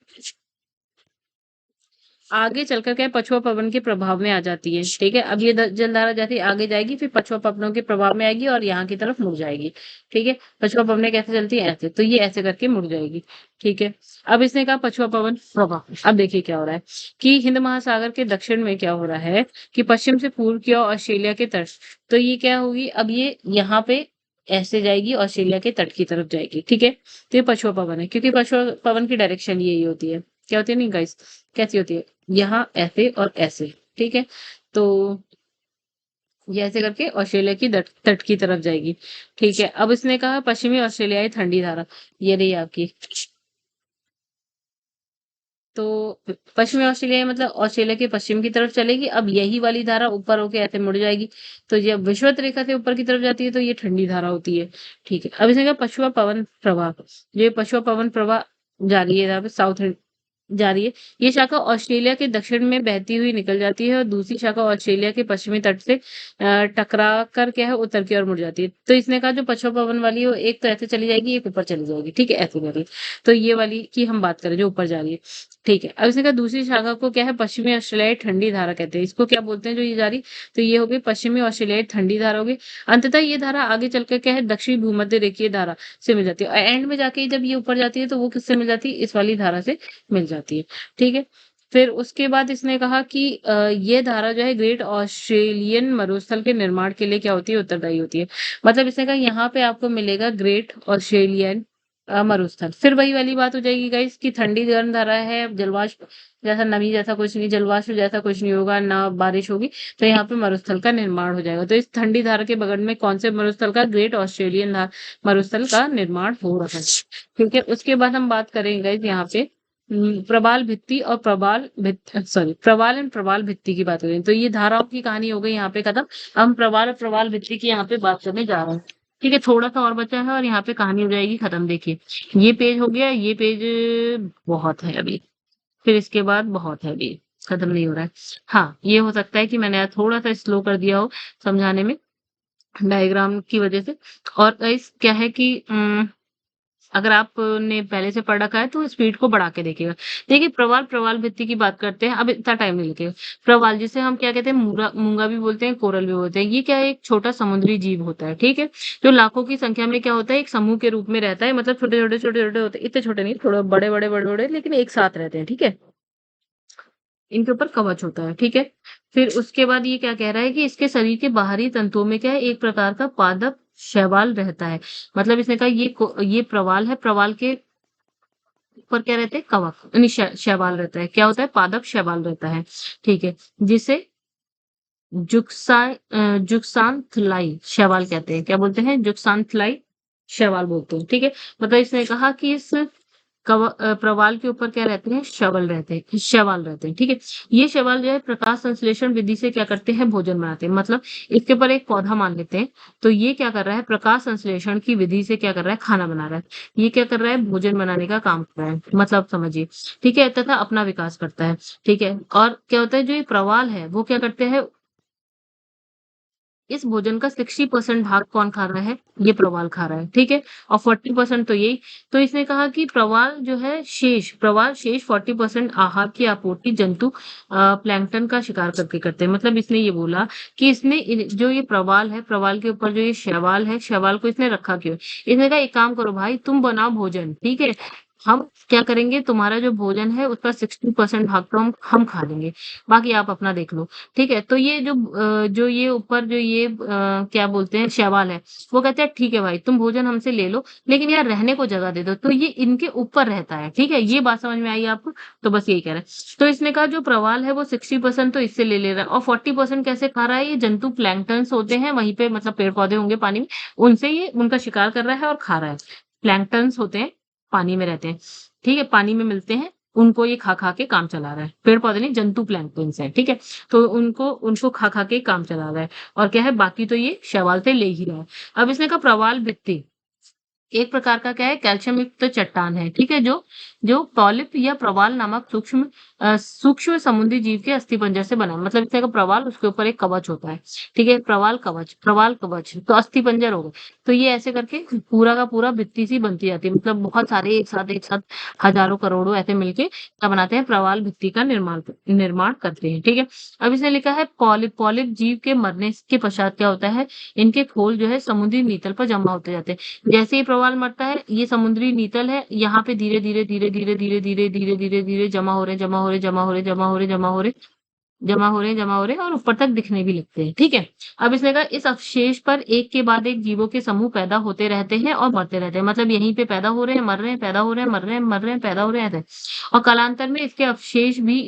आगे चलकर क्या है, पछुआ पवन के प्रभाव में आ जाती है, ठीक है? अब ये जलधारा जैसे आगे जाएगी फिर पछुआ पवनों के प्रभाव में आएगी और यहाँ की तरफ मुड़ जाएगी, ठीक है? पछुआ पवनें कैसे चलती है? ऐसे, तो ये ऐसे करके मुड़ जाएगी, ठीक है? अब इसने कहा पछुआ पवन प्रभाव। अब देखिए क्या हो रहा है कि हिंद महासागर के दक्षिण में क्या हो रहा है कि पश्चिम से पूर्व की ओर ऑस्ट्रेलिया के तट, तो ये क्या होगी? अब ये यहाँ पे ऐसे जाएगी ऑस्ट्रेलिया के तट की तरफ जाएगी, ठीक है? तो ये पछुआ पवन है क्योंकि पछुआ पवन की डायरेक्शन यही होती है। क्या होती है नहीं गाइस? कैसी होती है? यहाँ ऐसे और ऐसे, ठीक है? तो ये ऐसे करके ऑस्ट्रेलिया की तट की तरफ जाएगी, ठीक है? अब इसने कहा पश्चिमी ऑस्ट्रेलियाई ठंडी धारा, ये रही आपकी। तो पश्चिमी ऑस्ट्रेलिया मतलब ऑस्ट्रेलिया के पश्चिम की तरफ चलेगी। अब यही वाली धारा ऊपर होके ऐसे मुड़ जाएगी। तो जब विषुवत रेखा से ऊपर की तरफ जाती है तो ये ठंडी धारा होती है, ठीक है? अब इसने कहा पछुआ पवन प्रवाह, ये पछुआ पवन प्रवाह जा रही है यहाँ पे साउथ जा रही है। ये शाखा ऑस्ट्रेलिया के दक्षिण में बहती हुई निकल जाती है और दूसरी शाखा ऑस्ट्रेलिया के पश्चिमी तट से टकरा कर क्या है उत्तर की ओर मुड़ जाती है। तो इसने कहा जो पछुआ पवन वाली है वो एक तो ऐसे चली जाएगी, एक ऊपर चली जाएगी, ठीक है? ऐसे वाली। तो ये वाली की हम बात करें जो ऊपर जा रही है, ठीक है? अब इसने कहा दूसरी शाखा को क्या है पश्चिमी ऑस्ट्रेलियाई ठंडी धारा कहते हैं। इसको क्या बोलते हैं जो ये जा रही? तो ये हो गई पश्चिमी ऑस्ट्रेलियाई ठंडी धारा हो गई। अंततः ये धारा आगे चलकर क्या है दक्षिणी भूमध्य रेखीय धारा से मिल जाती है और एंड में जाके जब ये ऊपर जाती है तो वो किससे मिल जाती है? इस वाली धारा से मिल जाती है, ठीक है? फिर उसके बाद इसने कहा कि ये धारा जो है ग्रेट ऑस्ट्रेलियन मरुस्थल के निर्माण के लिए क्या होती है? उत्तरदायी होती है। मतलब इसने कहा यहाँ पे आपको मिलेगा ग्रेट ऑस्ट्रेलियन मरुस्थल। फिर वही वाली बात हो जाएगी गाइस कि ठंडी गर्म धारा है, जलवाष्प जैसा नमी जैसा कुछ नहीं, जलवाष्प जैसा कुछ नहीं होगा, ना बारिश होगी, तो यहाँ पे मरुस्थल का निर्माण हो जाएगा। तो इस ठंडी धारा के बगल में कौन से मरुस्थल का? ग्रेट ऑस्ट्रेलियन मरुस्थल का निर्माण हो रहा है, ठीक है? उसके बाद हम बात करेंगे गाइस यहाँ पे प्रवाल भित्ति और प्रवाल एंड प्रवाल भित्ति की बात करें तो ये धाराओं की कहानी हो गई यहाँ पे खत्म। हम प्रवाल और प्रवाल भित्ति की यहाँ पे बात करने जा रहे हैं, ठीक है? थोड़ा सा और बचा है और यहाँ पे कहानी हो जाएगी खत्म। देखिए ये पेज हो गया, ये पेज बहुत है अभी, फिर इसके बाद बहुत है अभी, खत्म नहीं हो रहा है। हाँ, ये हो सकता है कि मैंने थोड़ा सा स्लो कर दिया हो समझाने में डायग्राम की वजह से। और गाइस क्या है कि अगर आपने पहले से पढ़ रखा है तो स्पीड को बढ़ा के देखिएगा। देखिए प्रवाल, प्रवाल भित्ति की बात करते हैं, अब इतना टाइम नहीं लगेगा। प्रवाल जिसे हम क्या कहते हैं मूंगा भी बोलते हैं, कोरल भी बोलते हैं। ये क्या है? एक छोटा समुद्री जीव होता है, ठीक है? जो लाखों की संख्या में क्या होता है? एक समूह के रूप में रहता है, मतलब छोटे-छोटे होते हैं, इतने छोटे नहीं, थोड़ा बड़े-बड़े लेकिन एक साथ रहते हैं, ठीक है? इनके ऊपर कवच होता है, ठीक है? फिर उसके बाद ये क्या कह रहा है कि इसके शरीर के बाहरी तंतुओं में क्या है? एक प्रकार का पादप शैवाल रहता है। मतलब इसने कहा ये प्रवाल है, प्रवाल के ऊपर क्या रहते हैं? कवक यानी शैवाल रहता है। क्या होता है? पादप शैवाल रहता है, ठीक है? जिसे जुक्सान्थलाई शैवाल कहते हैं। क्या बोलते हैं? जुक्सान्थलाई शैवाल बोलते हैं, ठीक है? मतलब इसने कहा कि इस प्रवाल के ऊपर क्या रहते हैं, शैवाल रहते हैं, ठीक है। ये शैवाल जो है प्रकाश संश्लेषण विधि से क्या करते हैं, भोजन बनाते हैं। मतलब इसके ऊपर एक पौधा मान लेते हैं, तो ये क्या कर रहा है, प्रकाश संश्लेषण की विधि से क्या कर रहा है, खाना बना रहा है। ये क्या कर रहा है, भोजन बनाने का काम कर रहा है, मतलब समझिए, ठीक है, तथा अपना विकास करता है, ठीक है। और क्या होता है, जो ये प्रवाल है वो क्या करते हैं, इस भोजन का 60% भाग कौन खा रहा है, ये प्रवाल खा रहा है, ठीक है। और 40% तो यही, तो इसने कहा कि प्रवाल शेष 40% आहार की आपूर्ति जंतु प्लैंक्टन का शिकार करके करते हैं। मतलब इसने ये बोला कि इसने जो ये प्रवाल है, प्रवाल के ऊपर जो ये शैवाल है, शैवाल को इसने रखा क्यों, इसने कहा एक काम करो भाई, तुम बनाओ भोजन, ठीक है, हम क्या करेंगे, तुम्हारा जो भोजन है उसका 60% भाग तो हम खा लेंगे, बाकी आप अपना देख लो, ठीक है। तो ये जो ये ऊपर जो ये क्या बोलते हैं, शैवाल है, वो कहते हैं ठीक है भाई, तुम भोजन हमसे ले लो, लेकिन यार रहने को जगह दे दो। तो ये इनके ऊपर रहता है, ठीक है। ये बात समझ में आई आपको, तो बस यही कह रहा है। तो इसने कहा जो प्रवाल है वो 60% तो इससे ले ले रहा है, और 40% कैसे खा रहा है, ये जंतु प्लैंक्टन्स होते हैं वहीं पे, मतलब पेड़ पौधे होंगे पानी में, उनसे ये उनका शिकार कर रहा है और खा रहा है। प्लैंक्टन्स होते हैं, पानी में रहते हैं, ठीक है, पानी में मिलते हैं, उनको ये खा खा के काम चला रहा है। पेड़ पौधे नहीं, जंतु प्लैंक्टन्स है, ठीक है। तो उनको उनको खा खा के काम चला रहा है, और क्या है, बाकी तो ये शैवाल से ले ही रहा है। अब इसने कहा प्रवाल भित्ति एक प्रकार का क्या है, कैल्शियम युक्त चट्टान है, ठीक है, जो जो पॉलिप या प्रवाल नामक सूक्ष्म समुद्री जीव के अस्थिपंजर से बना है। मतलब इसका प्रवाल, उसके ऊपर एक कवच होता है, ठीक है, प्रवाल कवच तो अस्थिपंजर हो गए। तो ये ऐसे करके पूरा का पूरा भित्ति सी बनती जाती है, मतलब बहुत सारे एक साथ हजारों करोड़ों ऐसे मिलके क्या बनाते हैं, प्रवाल भित्ति का निर्माण करते हैं, ठीक है। अब इसने लिखा है पॉलिप जीव के मरने के पश्चात क्या होता है, इनके खोल जो है समुद्री नीतल पर जमा होते जाते हैं। जैसे ही प्रवाल मरता है, ये समुद्री नीतल है, यहाँ पे धीरे धीरे धीरे धीरे धीरे धीरे धीरे धीरे धीरे जमा हो रहे, जमा हो रहे, जमा हो रहे, जमा हो रहे, जमा हो रहे, जमा हो रहे हैं, जमा हो रहे हैं, और ऊपर तक दिखने भी लगते हैं, ठीक है। अब इसने कहा इस अवशेष पर एक के बाद एक जीवों के समूह पैदा होते रहते हैं और मरते रहते हैं। मतलब यहीं पे पैदा हो रहे हैं, मर रहे हैं, पैदा हो रहे हैं, मर रहे हैं, मर रहे हैं, पैदा हो रहे हैं ऐसे। और कालांतर में इसके अवशेष भी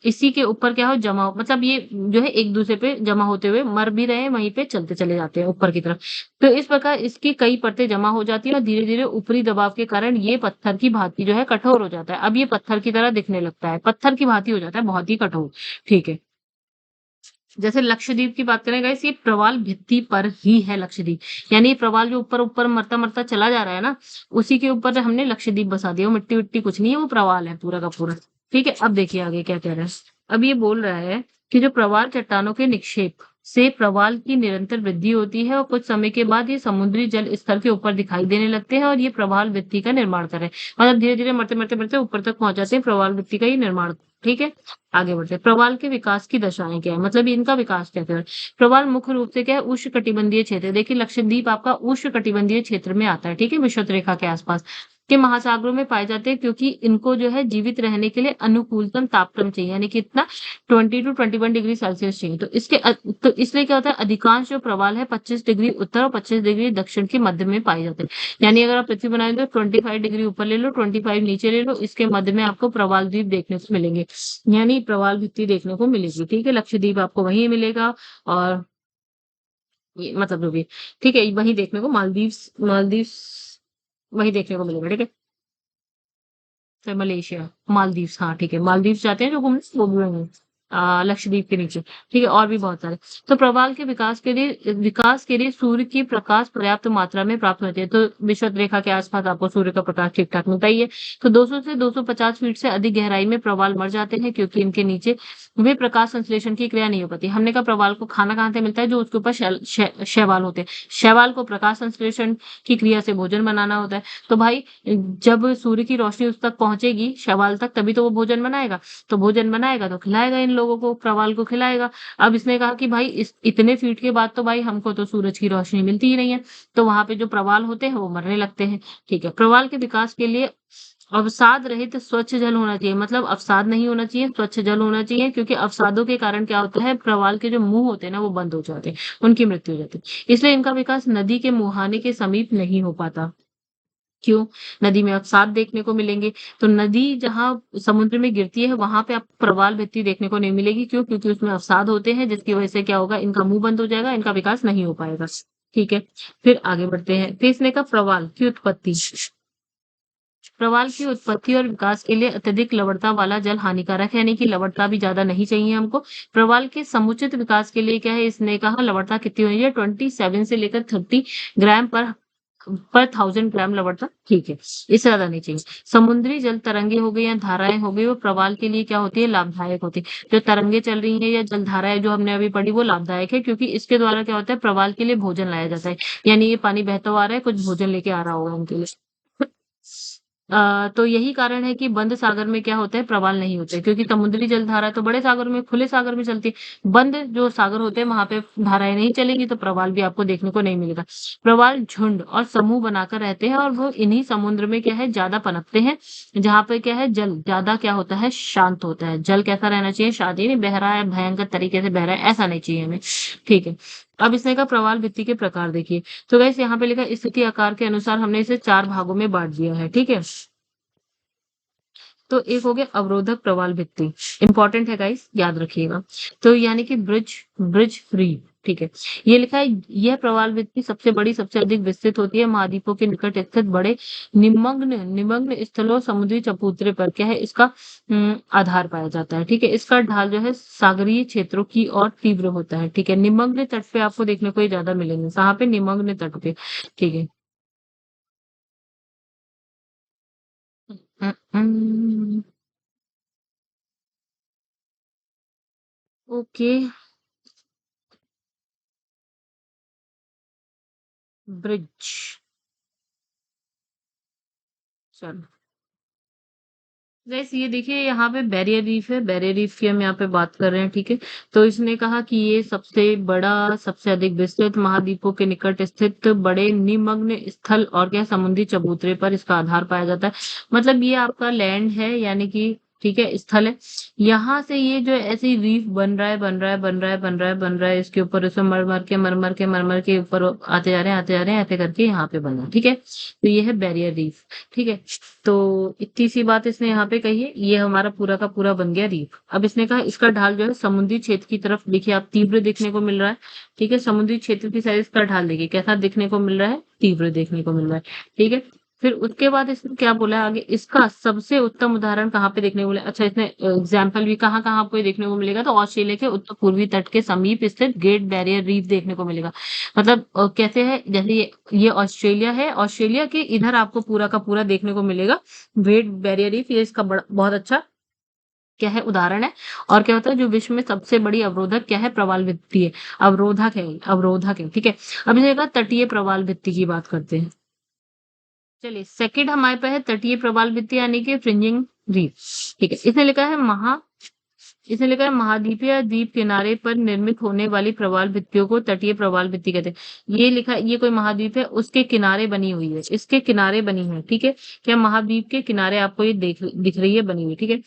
इसी के ऊपर क्या हो, जमा हो, मतलब ये जो है एक दूसरे पे जमा होते हुए मर भी रहे हैं, वहीं पे चलते चले जाते हैं ऊपर की तरफ। तो इस प्रकार इसकी कई परतें जमा हो जाती है, और धीरे धीरे ऊपरी दबाव के कारण ये पत्थर की भांति जो है कठोर हो जाता है। अब ये पत्थर की तरह दिखने लगता है, पत्थर की भांति हो जाता है, बहुत ही कठोर, ठीक है। जैसे लक्षद्वीप की बात करें गाइस, ये प्रवाल भित्ति पर ही है लक्षद्वीप, यानी ये प्रवाल जो ऊपर ऊपर मरता मरता चला जा रहा है ना, उसी के ऊपर हमने लक्षद्वीप बसा दिया। वो मिट्टी विट्टी कुछ नहीं है, वो प्रवाल है पूरा का पूरा, ठीक है। अब देखिए आगे क्या कह रहा है। अब ये बोल रहा है कि जो प्रवाल चट्टानों के निक्षेप से प्रवाल की निरंतर वृद्धि होती है, और कुछ समय के बाद ये समुद्री जल स्तर के ऊपर दिखाई देने लगते हैं, और ये प्रवाल भित्ति का निर्माण कर रहे हैं। मतलब धीरे धीरे मरते मरते मरते ऊपर तक पहुंच जाते हैं, प्रवाल भित्ति का ये निर्माण, ठीक है। आगे बढ़ते हैं, प्रवाल के विकास की दशाएं क्या है, मतलब इनका विकास कैसे है। प्रवाल मुख्य रूप से क्या है, उष्णकटिबंधीय क्षेत्र, देखिए लक्षद्वीप आपका उष्णकटिबंधीय क्षेत्र में आता है, ठीक है, विषुवत रेखा के आसपास के महासागरों में पाए जाते हैं, क्योंकि इनको जो है जीवित रहने के लिए अनुकूलतम तापक्रम चाहिए, यानी कितना 20 to 21 डिग्री सेल्सियस चाहिए। तो तो इसलिए क्या होता है, अधिकांश जो प्रवाल है 25 डिग्री उत्तर और 25 डिग्री दक्षिण के मध्य में पाए जाते हैं। यानी अगर आप पृथ्वी बनाए तो 25 डिग्री ऊपर ले लो, 25 नीचे ले लो, इसके मध्य में आपको प्रवाल द्वीप देखने को मिलेंगे, यानी प्रवाल भित्ति देखने को मिलेगी, ठीक है। लक्षद्वीप आपको वहीं मिलेगा, और ये मतलब जो भी, ठीक है, वहीं देखने को मालदीव्स वहीं देखने को मिलेगा, ठीक है। फिर मलेशिया, मालदीव्स, हाँ ठीक है, मालदीव्स जाते हैं जो घूमने, वो भी वहीं है। लक्षद्वीप के नीचे, ठीक है, और भी बहुत सारे। तो प्रवाल के विकास के लिए सूर्य की प्रकाश पर्याप्त मात्रा में प्राप्त होती है। तो विषुवत रेखा के आसपास आपको सूर्य का प्रकाश ठीक ठाक मिलता ही है। तो 200 से 250 फीट से अधिक गहराई में प्रवाल मर जाते हैं, क्योंकि इनके नीचे वे प्रकाश संश्लेषण की क्रिया नहीं हो पाती। हमने कहा प्रवाल को खाना कहाँ से मिलता है, जो उसके ऊपर शैवाल होते हैं, शैवाल को प्रकाश संश्लेषण की क्रिया से भोजन बनाना होता है। तो भाई जब सूर्य की रोशनी उस तक पहुंचेगी, शैवाल तक, तभी तो वो भोजन बनाएगा, तो भोजन बनाएगा तो खिलाएगा इन लोगों को, प्रवाल को खिलाएगा। अब इसने कहा कि भाई इस इतने फीट के बाद तो भाई हमको तो सूरज की रोशनी मिलती ही नहीं है, तो वहां पे जो प्रवाल होते हैं वो मरने लगते हैं, ठीक है। प्रवाल के विकास के लिए अवसाद रहित स्वच्छ जल होना चाहिए, मतलब अवसाद नहीं होना चाहिए, स्वच्छ जल होना चाहिए, क्योंकि अवसादों के कारण क्या होता है, प्रवाल के जो मुंह होते हैं ना वो बंद हो जाते हैं, उनकी मृत्यु हो जाती है। इसलिए इनका विकास नदी के मुहाने के समीप नहीं हो पाता। क्यों? नदी में अवसाद देखने को मिलेंगे, तो नदी जहाँ समुद्र में गिरती है वहां पे आपको प्रवाल भित्ति देखने को नहीं मिलेगी। क्यों? क्योंकि उसमें अवसाद होते हैं, जिसकी वजह से क्या होगा, इनका मुंह बंद हो जाएगा, इनका विकास नहीं हो पाएगा, ठीक है। फिर आगे बढ़ते हैं, फिर इसने कहा प्रवाल की उत्पत्ति। प्रवाल की उत्पत्ति और विकास के लिए अत्यधिक लवणता वाला जल हानिकारक है, यानी कि लवणता भी ज़्यादा नहीं चाहिए हमको। प्रवाल के समुचित विकास के लिए क्या है, इसने कहा लवणता कितनी होनी चाहिए, 27 से लेकर 30 ग्राम पर 1000 ग्राम लवणता, ठीक है, इससे ज़्यादा नहीं चाहिए। समुद्री जल तरंगे हो गई या धाराएँ हो गई, वो प्रवाल के लिए क्या होती है, लाभदायक होती है। जो तरंगे चल रही हैं या जलधाराएँ जो हमने अभी पढ़ी, वो लाभदायक है, क्योंकि इसके द्वारा क्या होता है, प्रवाल के लिए भोजन लाया जाता है। यानी ये पानी बहता हुआ आ रहा है, कुछ भोजन लेके आ रहा होगा उनके लिए। तो यही कारण है कि बंद सागर में क्या होता है, प्रवाल नहीं होते, क्योंकि समुद्री जल धारा तो बड़े सागर में, खुले सागर में चलती है। बंद जो सागर होते हैं वहां पे धाराएं नहीं चलेंगी, तो प्रवाल भी आपको देखने को नहीं मिलेगा। प्रवाल झुंड और समूह बनाकर रहते हैं, और वो इन्हीं समुद्र में क्या है, ज्यादा पनपते हैं, जहां पे क्या है, जल ज्यादा क्या होता है, शांत होता है। जल कैसा रहना चाहिए, शांत, नहीं बह रहा है भयंकर तरीके से बह रहा है, ऐसा नहीं चाहिए हमें, ठीक है। अब इसने का प्रवाल भित्ति के प्रकार देखिए। तो गाइस यहाँ पे लिखा स्थिति आकार के अनुसार हमने इसे 4 भागों में बांट दिया है, ठीक है। तो एक हो गया अवरोधक प्रवाल भित्ति, इंपॉर्टेंट है गाइस, याद रखिएगा। तो यानी कि ब्रिज ब्रिज फ्री, ठीक है। ये लिखा है, यह प्रवाल भित्ति सबसे बड़ी, सबसे अधिक विस्तृत होती है महाद्वीपों के निकट स्थित बड़े निमग्न निमग्न स्थलों, समुद्री चबूतरे पर क्या है, इसका आधार पाया जाता है, ठीक है। इसका ढाल जो है सागरीय क्षेत्रों की ओर तीव्र होता है, ठीक है। निमग्न तट पे आपको देखने को ये ज्यादा मिलेंगे, कहाँ पे, निमग्न तट पे, ठीक है। ओके, ब्रिज, चलो गैस ये देखिए, यहाँ पे बैरियर रीफ है, बैरियर रीफ की हम यहाँ पे बात कर रहे हैं, ठीक है। तो इसने कहा कि ये सबसे बड़ा, सबसे अधिक विस्तृत महाद्वीपों के निकट स्थित बड़े निमग्न स्थल और क्या, समुद्री चबूतरे पर इसका आधार पाया जाता है। मतलब ये आपका लैंड है, यानी कि ठीक है, स्थल है। यहाँ से ये जो ऐसे ही रीफ बन रहा है, बन रहा है, बन रहा है, बन रहा है, बन रहा है, इसके ऊपर उसमें मर मर के ऊपर आते जा रहे हैं, आते जा रहे हैं, ऐसे करके यहाँ पे बना, ठीक है। तो ये है बैरियर रीफ, ठीक है। तो इतनी सी बात इसने यहाँ पे कही है, ये हमारा पूरा का पूरा बन गया रीफ। अब इसने कहा इसका ढाल जो है समुद्री क्षेत्र की तरफ देखिए, आप तीव्र देखने को मिल रहा है, ठीक है। समुद्री क्षेत्र की साइड इसका ढाल देखिए कैसा देखने को मिल रहा है, तीव्र देखने को मिल रहा है, ठीक है। फिर उसके बाद इसने क्या बोला है आगे, इसका सबसे उत्तम उदाहरण कहाँ पे देखने को मिला, अच्छा इसने एग्जाम्पल भी कहाँ कहाँ आपको ये देखने को मिलेगा, तो ऑस्ट्रेलिया के उत्तर पूर्वी तट के समीप स्थित ग्रेट बैरियर रीफ देखने को मिलेगा। मतलब कैसे है, जैसे ये ऑस्ट्रेलिया है, ऑस्ट्रेलिया के इधर आपको पूरा का पूरा देखने को मिलेगा ग्रेट बैरियर रीफ, ये इसका बड़ा बहुत अच्छा क्या है, उदाहरण है। और क्या होता है, जो विश्व में सबसे बड़ी अवरोधक क्या है, प्रवाल भित्ति है, अवरोधक है, अवरोधक है, ठीक है। अब इसे कहा तटीय प्रवाल भित्ति की बात करते हैं। चलिए सेकंड हमारे पास है तटीय प्रवाल भित्ति, यानी कि फ्रिंजिंग रीफ, ठीक है। इसने लिखा है महाद्वीपीय या द्वीप किनारे पर निर्मित होने वाली प्रवाल भित्तियों को तटीय प्रवाल भित्ति कहते हैं। ये लिखा है, ये कोई महाद्वीप है, उसके किनारे बनी हुई है, इसके किनारे बनी है, ठीक है। क्या महाद्वीप के किनारे आपको ये दिख रही है, बनी हुई, ठीक है।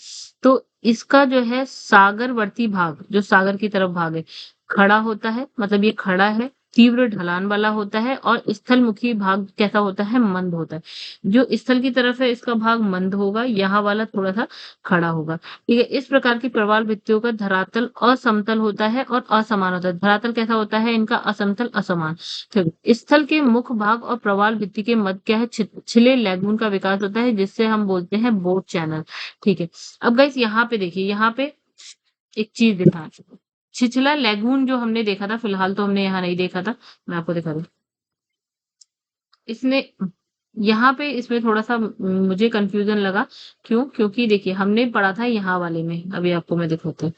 तो इसका जो है सागरवर्ती भाग, जो सागर की तरफ भाग है, खड़ा होता है, मतलब ये खड़ा है, तीव्र ढलान वाला होता है, और स्थलमुखी भाग कैसा होता है, मंद होता है। जो स्थल की तरफ है इसका भाग मंद होगा, यहाँ वाला थोड़ा सा खड़ा होगा, ठीक है। इस प्रकार की प्रवाल भित्तियों का धरातल असमतल होता है और असमान होता है। धरातल कैसा होता है इनका, असमतल, असमान, ठीक है। स्थल के मुख्य भाग और प्रवाल भित्ति के मध्य क्या है, छिछले लैगून का विकास होता है, जिससे हम बोलते हैं बोट चैनल, ठीक है। अब गाइस यहाँ पे देखिए, यहाँ पे एक चीज दिखा, छिछला लैगून जो हमने देखा था, फिलहाल तो हमने यहाँ नहीं देखा था, मैं आपको दिखा दूं। इसने यहाँ पे इसमें थोड़ा सा मुझे कंफ्यूजन लगा, क्यों, क्योंकि देखिए हमने पढ़ा था यहाँ वाले में, अभी आपको मैं दिखाता हूँ।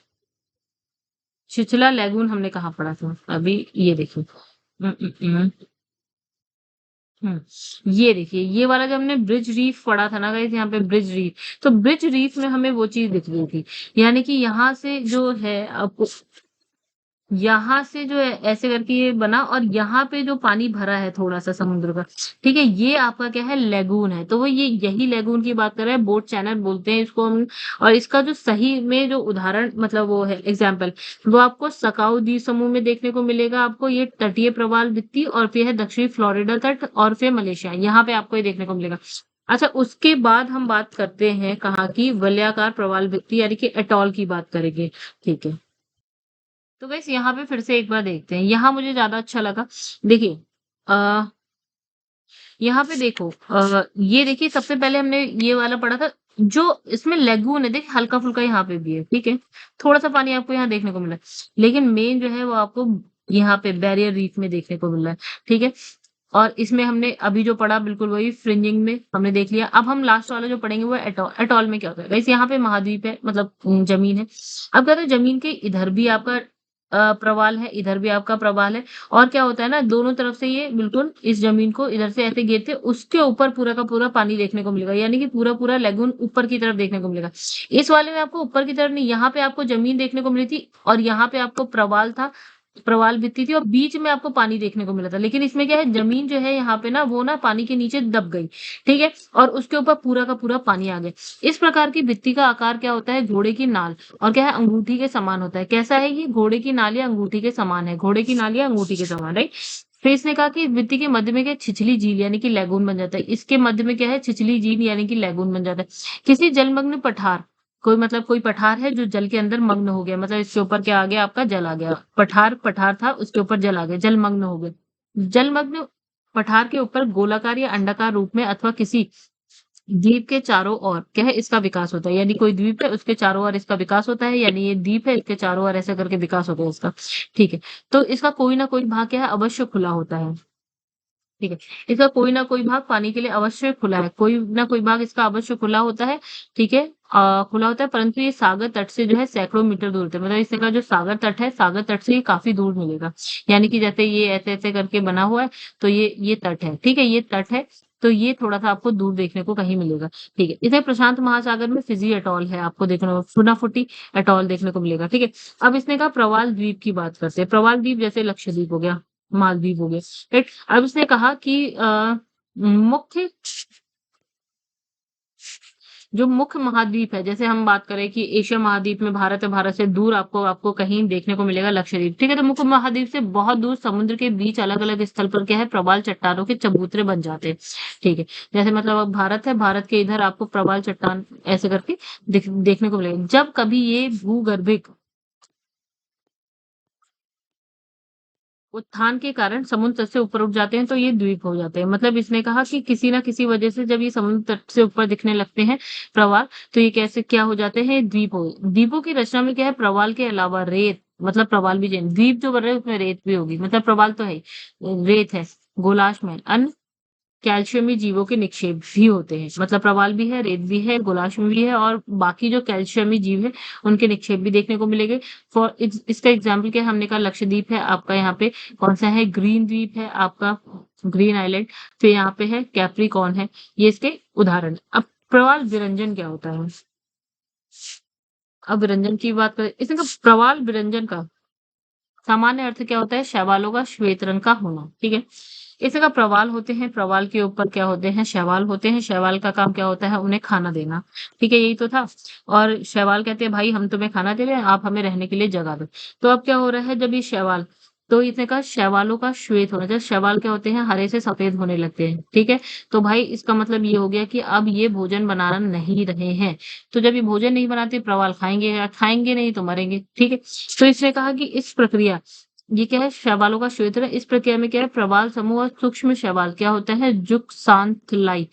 छिछला लैगून हमने कहाँ पढ़ा था, अभी ये देखिए। हम्म, हम्म, हम्म, ये देखिए, ये वाला जब हमने ब्रिज रीफ पढ़ा था ना गाइस, यहाँ पे ब्रिज रीफ, तो ब्रिज रीफ में हमें वो चीज दिख रही थी, यानी कि यहाँ से जो है आपको, यहाँ से जो है ऐसे करके ये बना, और यहाँ पे जो पानी भरा है थोड़ा सा समुद्र का, ठीक है, ये आपका क्या है, लेगून है। तो वो ये यही लेगून की बात कर रहे हैं, बोट चैनल बोलते हैं इसको हम। और इसका जो सही में जो उदाहरण, मतलब वो है एग्जाम्पल, वो आपको सकाउ द्वीप समूह में देखने को मिलेगा, आपको ये तटीय प्रवाल भित्ति, और फिर है दक्षिणी फ्लोरिडा तट, और फिर मलेशिया, यहाँ पे आपको ये देखने को मिलेगा। अच्छा, उसके बाद हम बात करते हैं कहाँ की, वलयाकार प्रवाल भित्ति, यानी कि एटॉल की बात करेंगे, ठीक है। तो गैस यहाँ पे फिर से एक बार देखते हैं, यहाँ मुझे ज्यादा अच्छा लगा, देखिए यहाँ पे देखो ये देखिए सबसे पहले हमने ये वाला पढ़ा था, जो इसमें लेगून है देखिए हल्का-फुल्का यहाँ पे भी है, ठीक है? थोड़ा-सा पानी आपको यहाँ देखने को मिला है। लेकिन मेन जो है वो आपको यहाँ पे बैरियर रीफ में देखने को मिल रहा है, ठीक है? और इसमें हमने अभी जो पढ़ा बिल्कुल वही फ्रिंजिंग में हमने देख लिया। अब हम लास्ट वाला जो पढ़ेंगे वो एटॉल। एटॉल में क्या होता है? गाइस यहाँ पे महाद्वीप है मतलब ज़मीन है। अब कहते हैं ज़मीन के इधर भी आपका प्रवाल है, इधर भी आपका प्रवाल है और क्या होता है ना दोनों तरफ से ये बिल्कुल इस ज़मीन को इधर से ऐसे घेरते उसके ऊपर पूरा का पूरा पानी देखने को मिलेगा। यानी कि पूरा-पूरा लेगून ऊपर की तरफ देखने को मिलेगा। इस वाले में आपको ऊपर की तरफ नहीं, यहाँ पे आपको ज़मीन देखने को मिली थी और यहाँ पे आपको प्रवाल था। प्रवाल भित्ति थी और बीच में आपको पानी देखने को मिला था। लेकिन इसमें क्या है ज़मीन जो है यहाँ पे ना वो ना पानी के नीचे दब गई, ठीक है? और उसके ऊपर पूरा का पूरा पानी आ गया। इस प्रकार की भित्ति का आकार क्या होता है? घोड़े की नाल और क्या है अंगूठी के समान होता है। कैसा है ये? घोड़े की नाल या अंगूठी के समान है। घोड़े की नाल या अंगूठी के समान, राइट? फिर इसने कहा कि इस भित्ति के मध्य में क्या है? छिछली झील यानी कि लैगून बन जाता है। इसके मध्य में क्या है? छिछली झील यानी कि लैगून बन जाता है। किसी जलमग्न पठार कोई मतलब कोई पठार है जो जल के अंदर मग्न हो गया मतलब इसके ऊपर क्या आ गया आपका जल आ गया। पठार पठार था उसके ऊपर जल आ गया, जलमग्न हो गए। जलमग्न पठार के ऊपर गोलाकार या अंडाकार रूप में अथवा किसी द्वीप के चारों ओर क्या है इसका विकास होता है। यानी कोई द्वीप है उसके चारों ओर इसका विकास होता है, यानी ये द्वीप है इसके चारों ओर ऐसे करके विकास होता है इसका। ठीक है, तो इसका कोई ना कोई भाग क्या है अवश्य खुला होता है। ठीक है। इसका कोई ना कोई भाग पानी के लिए अवश्य खुला है। कोई ना कोई भाग इसका अवश्य खुला होता है, ठीक है? खुला होता है परंतु ये सागर तट से जो है सैकड़ों मीटर दूर होता है। मतलब इसका जो सागर तट है, सागर तट से ये काफ़ी दूर मिलेगा। यानी कि जैसे ये ऐसे-ऐसे करके बना हुआ है, तो ये तट है, ठीक है? ये तट है, तो ये थोड़ा-सा आपको दूर देखने को कहीं मिलेगा, ठीक है? इधर प्रशांत महासागर में फिजी अटॉल है, आपको देखने को फुनाफुटी अटॉल देखने को मिलेगा, ठीक है? अब इसने कहा प्रवाल द्वीप की बात करते हैं। प्रवाल द्वीप जैसे लक्षद्वीप हो गया, मालदीव हो गए, राइट? अब उसने कहा कि मुख्य जो मुख्य महाद्वीप है, जैसे हम बात करें कि एशिया महाद्वीप में भारत है, भारत से दूर आपको आपको कहीं देखने को मिलेगा लक्षद्वीप, ठीक है? तो मुख्य महाद्वीप से बहुत दूर समुद्र के बीच अलग-अलग स्थल पर क्या है प्रवाल चट्टानों के चबूतरे बन जाते हैं, ठीक है? जैसे मतलब अब भारत है, भारत के इधर आपको प्रवाल चट्टान ऐसे करके देखने को मिलेगा। जब कभी ये भूगर्भिक उत्थान के कारण समुद्र तट से ऊपर उठ जाते हैं तो ये द्वीप हो जाते हैं। मतलब इसने कहा कि किसी न किसी वजह से जब ये समुद्र तट से ऊपर दिखने लगते हैं प्रवाल, तो ये कैसे क्या हो जाते हैं द्वीप हो द्वीपों की रचना में क्या है प्रवाल के अलावा रेत मतलब प्रवाल भी द्वीप जो बन रहे हैं उसमें रेत भी होगी। मतलब प्रवाल तो है ही, रेत है, गोलाश में अन्य कैल्शियमी जीवों के निक्षेप भी होते हैं। मतलब प्रवाल भी है, रेत भी है, गोलाश्म भी है और बाकी जो कैल्शियमी जीव है, उनके निक्षेप भी देखने को मिलेंगे। फॉर इसका एग्ज़ाम्पल क्या है हमने कहा लक्षद्वीप है आपका यहाँ पे कौन-सा है ग्रीन द्वीप है आपका ग्रीन आइलैंड, फिर यहाँ पे है कैप्रिकॉर्न है, ये इसके उदाहरण। अब प्रवाल विरंजन क्या होता है? अब विरंजन की बात करें इसमें प्रवाल विरंजन का सामान्य अर्थ क्या होता है? शैवालों का श्वेत रंग का होना, ठीक है? इस जगह प्रवाल होते हैं, प्रवाल के ऊपर क्या होते हैं? शैवाल होते हैं, शैवाल का काम क्या होता है? उन्हें खाना देना, ठीक है? यही तो था और शैवाल कहते हैं भाई हम तुम्हें खाना दे रहे हैं, आप हमें रहने के लिए जगह दो। तो अब क्या हो रहा है जब ये शैवाल तो इसने कहा शैवालों का श्वेत होना, जब शैवाल क्या होते हैं? हरे से सफेद होने लगते हैं, ठीक है? तो भाई इसका मतलब ये हो गया कि अब ये भोजन बनाना नहीं रहे हैं। तो जब ये भोजन नहीं बनाते प्रवाल खाएँगे या खाएँगे नहीं तो मरेंगे, ठीक है? तो इसने कहा कि इस प्रक्रिया ये क्या है शैवालों का क्षेत्र है। इस प्रक्रिया में क्या है प्रवाल समूह और सूक्ष्म शैवाल क्या होता है जुक्सान्थलाई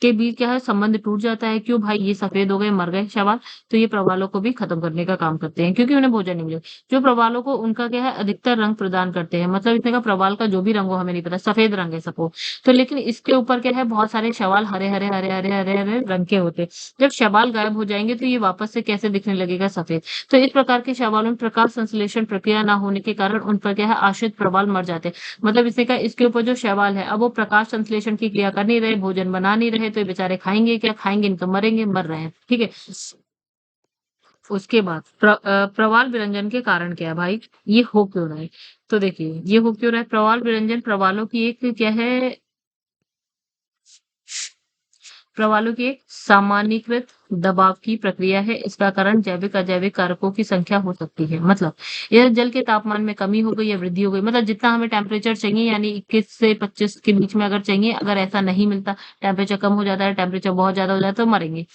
के बीच क्या है संबंध टूट जाता है। क्यों भाई ये सफेद हो गए मर गए शैवाल तो ये प्रवालों को भी खत्म करने का काम करते हैं क्योंकि उन्हें भोजन नहीं मिले। जो प्रवालों को उनका क्या है अधिकतर रंग प्रदान करते हैं मतलब इसने का प्रवाल का जो भी रंग हो हमें नहीं पता सफेद रंग है सपो तो लेकिन इसके ऊपर क्या है बहुत सारे शैवाल हरे हरे हरे हरे हरे हरे रंग के होते हैं। जब शैवाल गायब हो जाएंगे तो ये वापस से कैसे दिखने लगेगा सफेद। तो इस प्रकार के शैवालों में प्रकाश संश्लेषण प्रक्रिया ना होने के कारण उन पर क्या है आश्रित प्रवाल मर जाते हैं। मतलब इसने कहा इसके ऊपर जो शैवाल है अब वो प्रकाश संश्लेषण की क्रिया कर नहीं रहे भोजन बना नहीं रहे तो ये बेचारे खाएंगे क्या खाएंगे नहीं तो मरेंगे मर रहे हैं ठीक है। उसके बाद प्रवाल विरंजन के कारण क्या है भाई ये हो क्यों रहा है। तो देखिए ये हो क्यों रहा है प्रवाल विरंजन प्रवालों की एक क्या है प्रवालों की एक सामान्यीकृत दबाव की प्रक्रिया है। इसका कारण जैविक अजैविक कारकों की संख्या हो सकती है। मतलब यह जल के तापमान में कमी हो गई या वृद्धि हो गई मतलब जितना हमें टेम्परेचर चाहिए यानी 21 से 25 के बीच में अगर चाहिए अगर ऐसा नहीं मिलता टेम्परेचर कम हो जाता है टेम्परेचर बहुत ज्यादा हो जाता है तो मरेंगे।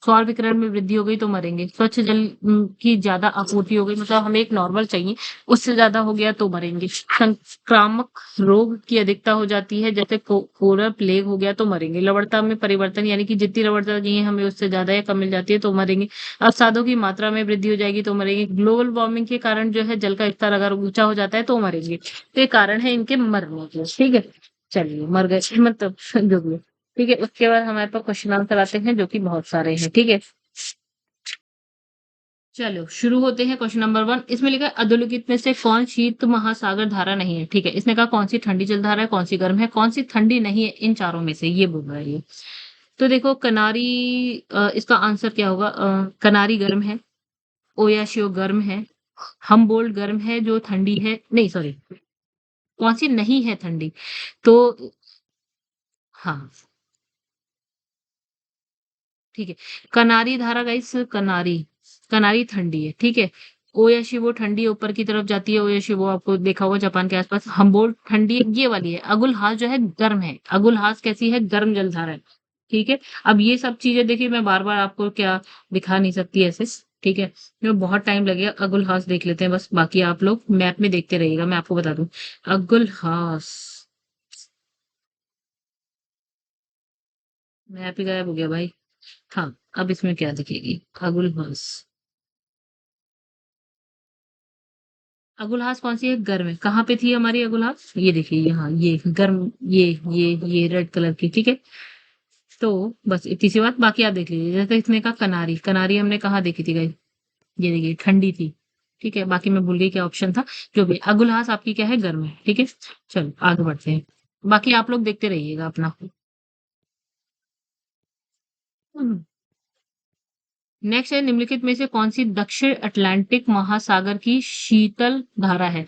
सौर विकिरण में वृद्धि हो गई तो मरेंगे। स्वच्छ जल की ज्यादा आपूर्ति हो गई, मतलब हमें एक नॉर्मल चाहिए, उससे ज्यादा हो गया तो मरेंगे। संक्रामक रोग की अधिकता हो जाती है, जैसे कोरा प्लेग हो गया तो मरेंगे। लवणता में परिवर्तन, यानी कि जितनी लवणता चाहिए हमें उससे ज्यादा या कम मिल जाती है तो मरेंगे। अवसादों की मात्रा में वृद्धि हो जाएगी तो मरेंगे। ग्लोबल वार्मिंग के कारण जो है जल का स्तर अगर ऊंचा हो जाता है तो मरेंगे। तो ये कारण है इनके मरने के। ठीक है, चलिए मर गए मतलब जो भी है। ठीक है, उसके बाद हमारे पास क्वेश्चन आंसर आते हैं जो कि बहुत सारे हैं। ठीक है, चलो शुरू होते हैं। क्वेश्चन नंबर 1, इसमें लिखा है अधोलिखित में से कौन शीत महासागर धारा नहीं है। ठीक है, इसने कहा कौन सी ठंडी जल धारा है, कौन सी गर्म है, कौन सी ठंडी नहीं है, इन चारों में से ये बोल रहा है ये। तो देखो कनारी, इसका आंसर क्या होगा? कनारी गर्म है, ओयाशियो गर्म है, हमबोल्ट गर्म है जो ठंडी है, नहीं सॉरी, कौन सी नहीं है ठंडी? तो हाँ, ठीक है, कनारी धारा गाइस, कनारी, कनारी ठंडी है। ठीक है, ओयाशिबो ठंडी है, ऊपर की तरफ जाती है। ओयाशिबो आपको देखा होगा जापान के आसपास। हम्बोल्ट ठंडी है, ये वाली है। अगुलहास जो है गर्म है। अगुलहास कैसी है? गर्म जलधारा है। ठीक है, अब ये सब चीजें देखिए मैं बार बार आपको क्या दिखा नहीं सकती ऐसे। ठीक है, तो बहुत टाइम लगेगा। अगुलहास देख लेते हैं बस, बाकी आप लोग मैप में देखते रहिएगा, मैं आपको बता दूं। अगुलहास, मैप ही गायब हो गया भाई। हाँ, अब इसमें क्या दिखेगी? अगुलहास, अगुलहास कौन सी है? गर्म है। कहाँ पे थी हमारी अगुलहास? ये देखिए यहाँ, ये गर्म, ये रेड कलर की। ठीक है, तो बस इतनी सी बात, बाकी आप देख लीजिए। जैसे इसने कहा कनारी, कनारी हमने कहाँ देखी थी गाइस? ये देखिए ठंडी थी। ठीक है, बाकी मैं भूल गई क्या ऑप्शन था। जो भी, अगुलहास आपकी क्या है? गर्म है। ठीक है, चलो आगे बढ़ते हैं, बाकी आप लोग देखते रहिएगा अपना। नेक्स्ट है, निम्नलिखित में से कौन सी दक्षिण अटलांटिक महासागर की शीतल धारा है?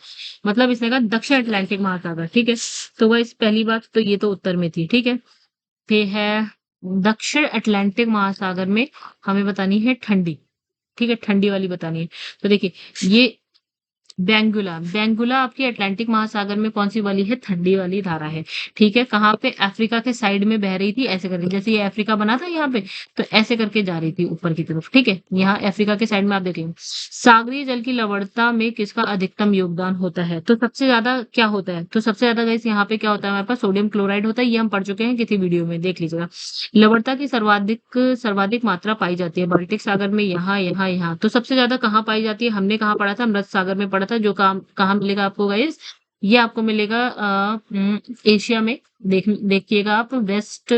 मतलब इसने कहा दक्षिण अटलांटिक महासागर। ठीक है, तो वह इस पहली बात तो ये तो उत्तर में थी। ठीक है, फिर है दक्षिण अटलांटिक महासागर में हमें बतानी है ठंडी। ठीक है, ठंडी वाली बतानी है। तो देखिए ये बेंगुला, बेंगुला आपकी अटलांटिक महासागर में कौन सी वाली है? ठंडी वाली धारा है। ठीक है, कहाँ पे? अफ्रीका के साइड में बह रही थी ऐसे करके, जैसे ये अफ्रीका बना था यहाँ पे, तो ऐसे करके जा रही थी ऊपर की तरफ। ठीक है, यहाँ अफ्रीका के साइड में आप देखेंगे। सागरीय जल की लवणता में किसका अधिकतम योगदान होता है? तो सबसे ज्यादा क्या होता है? तो सबसे ज्यादा गाइस यहाँ पे क्या होता है हमारे पास? सोडियम क्लोराइड होता है। ये हम पढ़ चुके हैं किसी वीडियो में, देख लीजिएगा। लवणता की सर्वाधिक सर्वाधिक मात्रा पाई जाती है बाल्टिक सागर में, यहाँ। तो सबसे ज्यादा कहाँ पाई जाती है? हमने कहाँ पढ़ा था? मृत सागर में पढ़ा था। जो काम कहाँ मिलेगा आपको गाइस? ये आपको मिलेगा एशिया में। देखिएगा आप वेस्ट,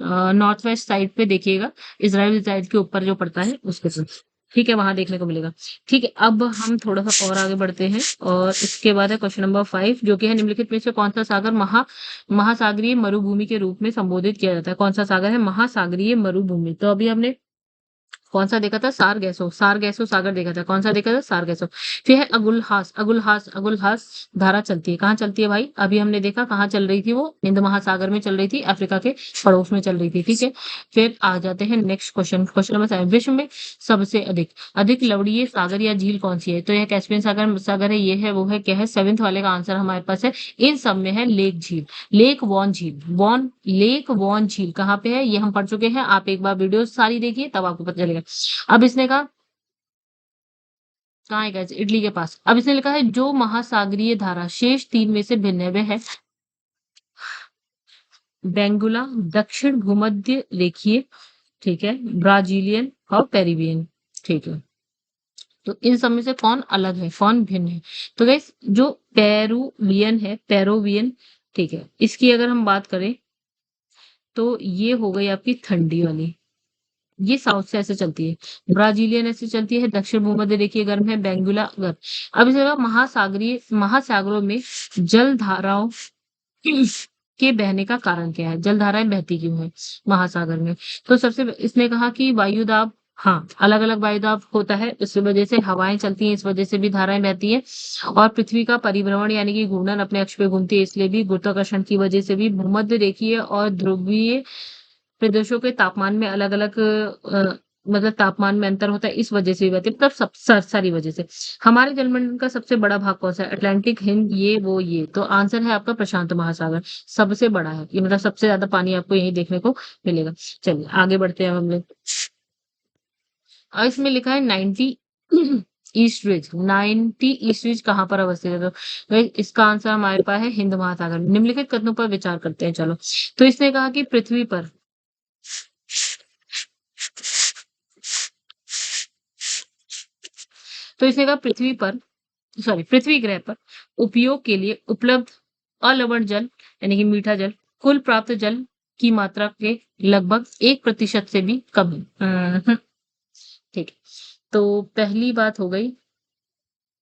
नॉर्थ वेस्ट साइड पे देखिएगा, इसराइल साइड के ऊपर जो पड़ता है उसके तरफ। ठीक है, वहां देखने को मिलेगा। ठीक है, अब हम थोड़ा सा और आगे बढ़ते हैं, और इसके बाद है क्वेश्चन नंबर 5, जो कि है निम्नलिखित में से कौन सा सागर महासागरीय मरुभूमि के रूप में संबोधित किया जाता है? कौन सा सागर है महासागरीय मरुभूमि? तो अभी हमने कौन सा देखा था? सारगैसो, सारगैसो सागर देखा था। कौन सा देखा था? सारगैसो। फिर है अगुलहास, अगुलहास धारा चलती है, कहाँ चलती है भाई? अभी हमने देखा कहाँ चल रही थी वो, हिंद महासागर में चल रही थी, अफ्रीका के पड़ोस में चल रही थी। ठीक है, फिर आ जाते हैं नेक्स्ट क्वेश्चन, क्वेश्चन नंबर 7, विश्व में सबसे अधिक अधिक लवणीय सागर या झील कौन सी है? तो यह कैस्पियन सागर सागर है, ये है, वो है, क्या है? सेवेंथ वाले का आंसर हमारे पास है। इन सब में है लेक झील, लेक वॉन झील, वॉन लेक वॉन झील कहाँ पे है? ये हम पढ़ चुके हैं, आप एक बार वीडियो सारी देखिए तब आपको पता चलेगा। अब इसने कहा कहाँ है guys? इटली के पास। अब इसने लिखा है जो महासागरीय धारा शेष तीन में से भिन्न है, वह है बेंगुला, दक्षिण भूमध्य रेखीय, ठीक है, ब्राजीलियन और पेरिवियन। ठीक है, तो इन सब में से कौन अलग है, कौन भिन्न है? तो गाइस जो पेरुवियन है, पेरोवियन, ठीक है, इसकी अगर हम बात करें तो ये हो गई आपकी ठंडी वाली, ये साउथ से ऐसे चलती है। ब्राजीलियन ऐसे चलती है, दक्षिण भूमध्य रेखीय गर्म है, बेंगुला गर्म। अब इसे महासागरीय महासागरों में जल धाराओं के बहने का कारण क्या है? जल धाराएं बहती क्यों है महासागर में? तो सबसे इसने कहा कि वायुदाब, हाँ, अलग अलग वायुदाब होता है, इस वजह से हवाएं चलती हैं, इस वजह से भी धाराएं बहती हैं। और पृथ्वी का परिभ्रमण यानी कि घूर्णन अपने अक्ष पे घूमती है, इसलिए भी गुरुत्वाकर्षण की वजह से भी भूमध्य रेखीय और ध्रुवीय प्रदेशों के तापमान में अलग अलग मतलब तापमान में अंतर होता है, इस वजह से भी बहती है, मतलब सारी वजह से। हमारे जलमंडल का सबसे बड़ा भाग कौन सा है? अटलांटिक, हिंद, ये वो ये, तो आंसर है आपका प्रशांत महासागर, सबसे बड़ा है ये, मतलब सबसे ज्यादा पानी आपको यही देखने को मिलेगा। चलिए आगे बढ़ते हैं हम लोग। और इसमें लिखा है 90 ईस्ट रिज। 90 ईस्ट रिज कहाँ पर अवस्थित है? तो भाई इसका आंसर हमारे पास है हिंद महासागर में। निम्नलिखित कथनों पर विचार करते हैं, चलो। तो इसने कहा कि पृथ्वी पर तो इसने कहा पृथ्वी ग्रह पर उपयोग के लिए उपलब्ध अलवण जल यानी कि मीठा जल कुल प्राप्त जल की मात्रा के लगभग 1% से भी कम है। ठीक है, तो पहली बात हो गई।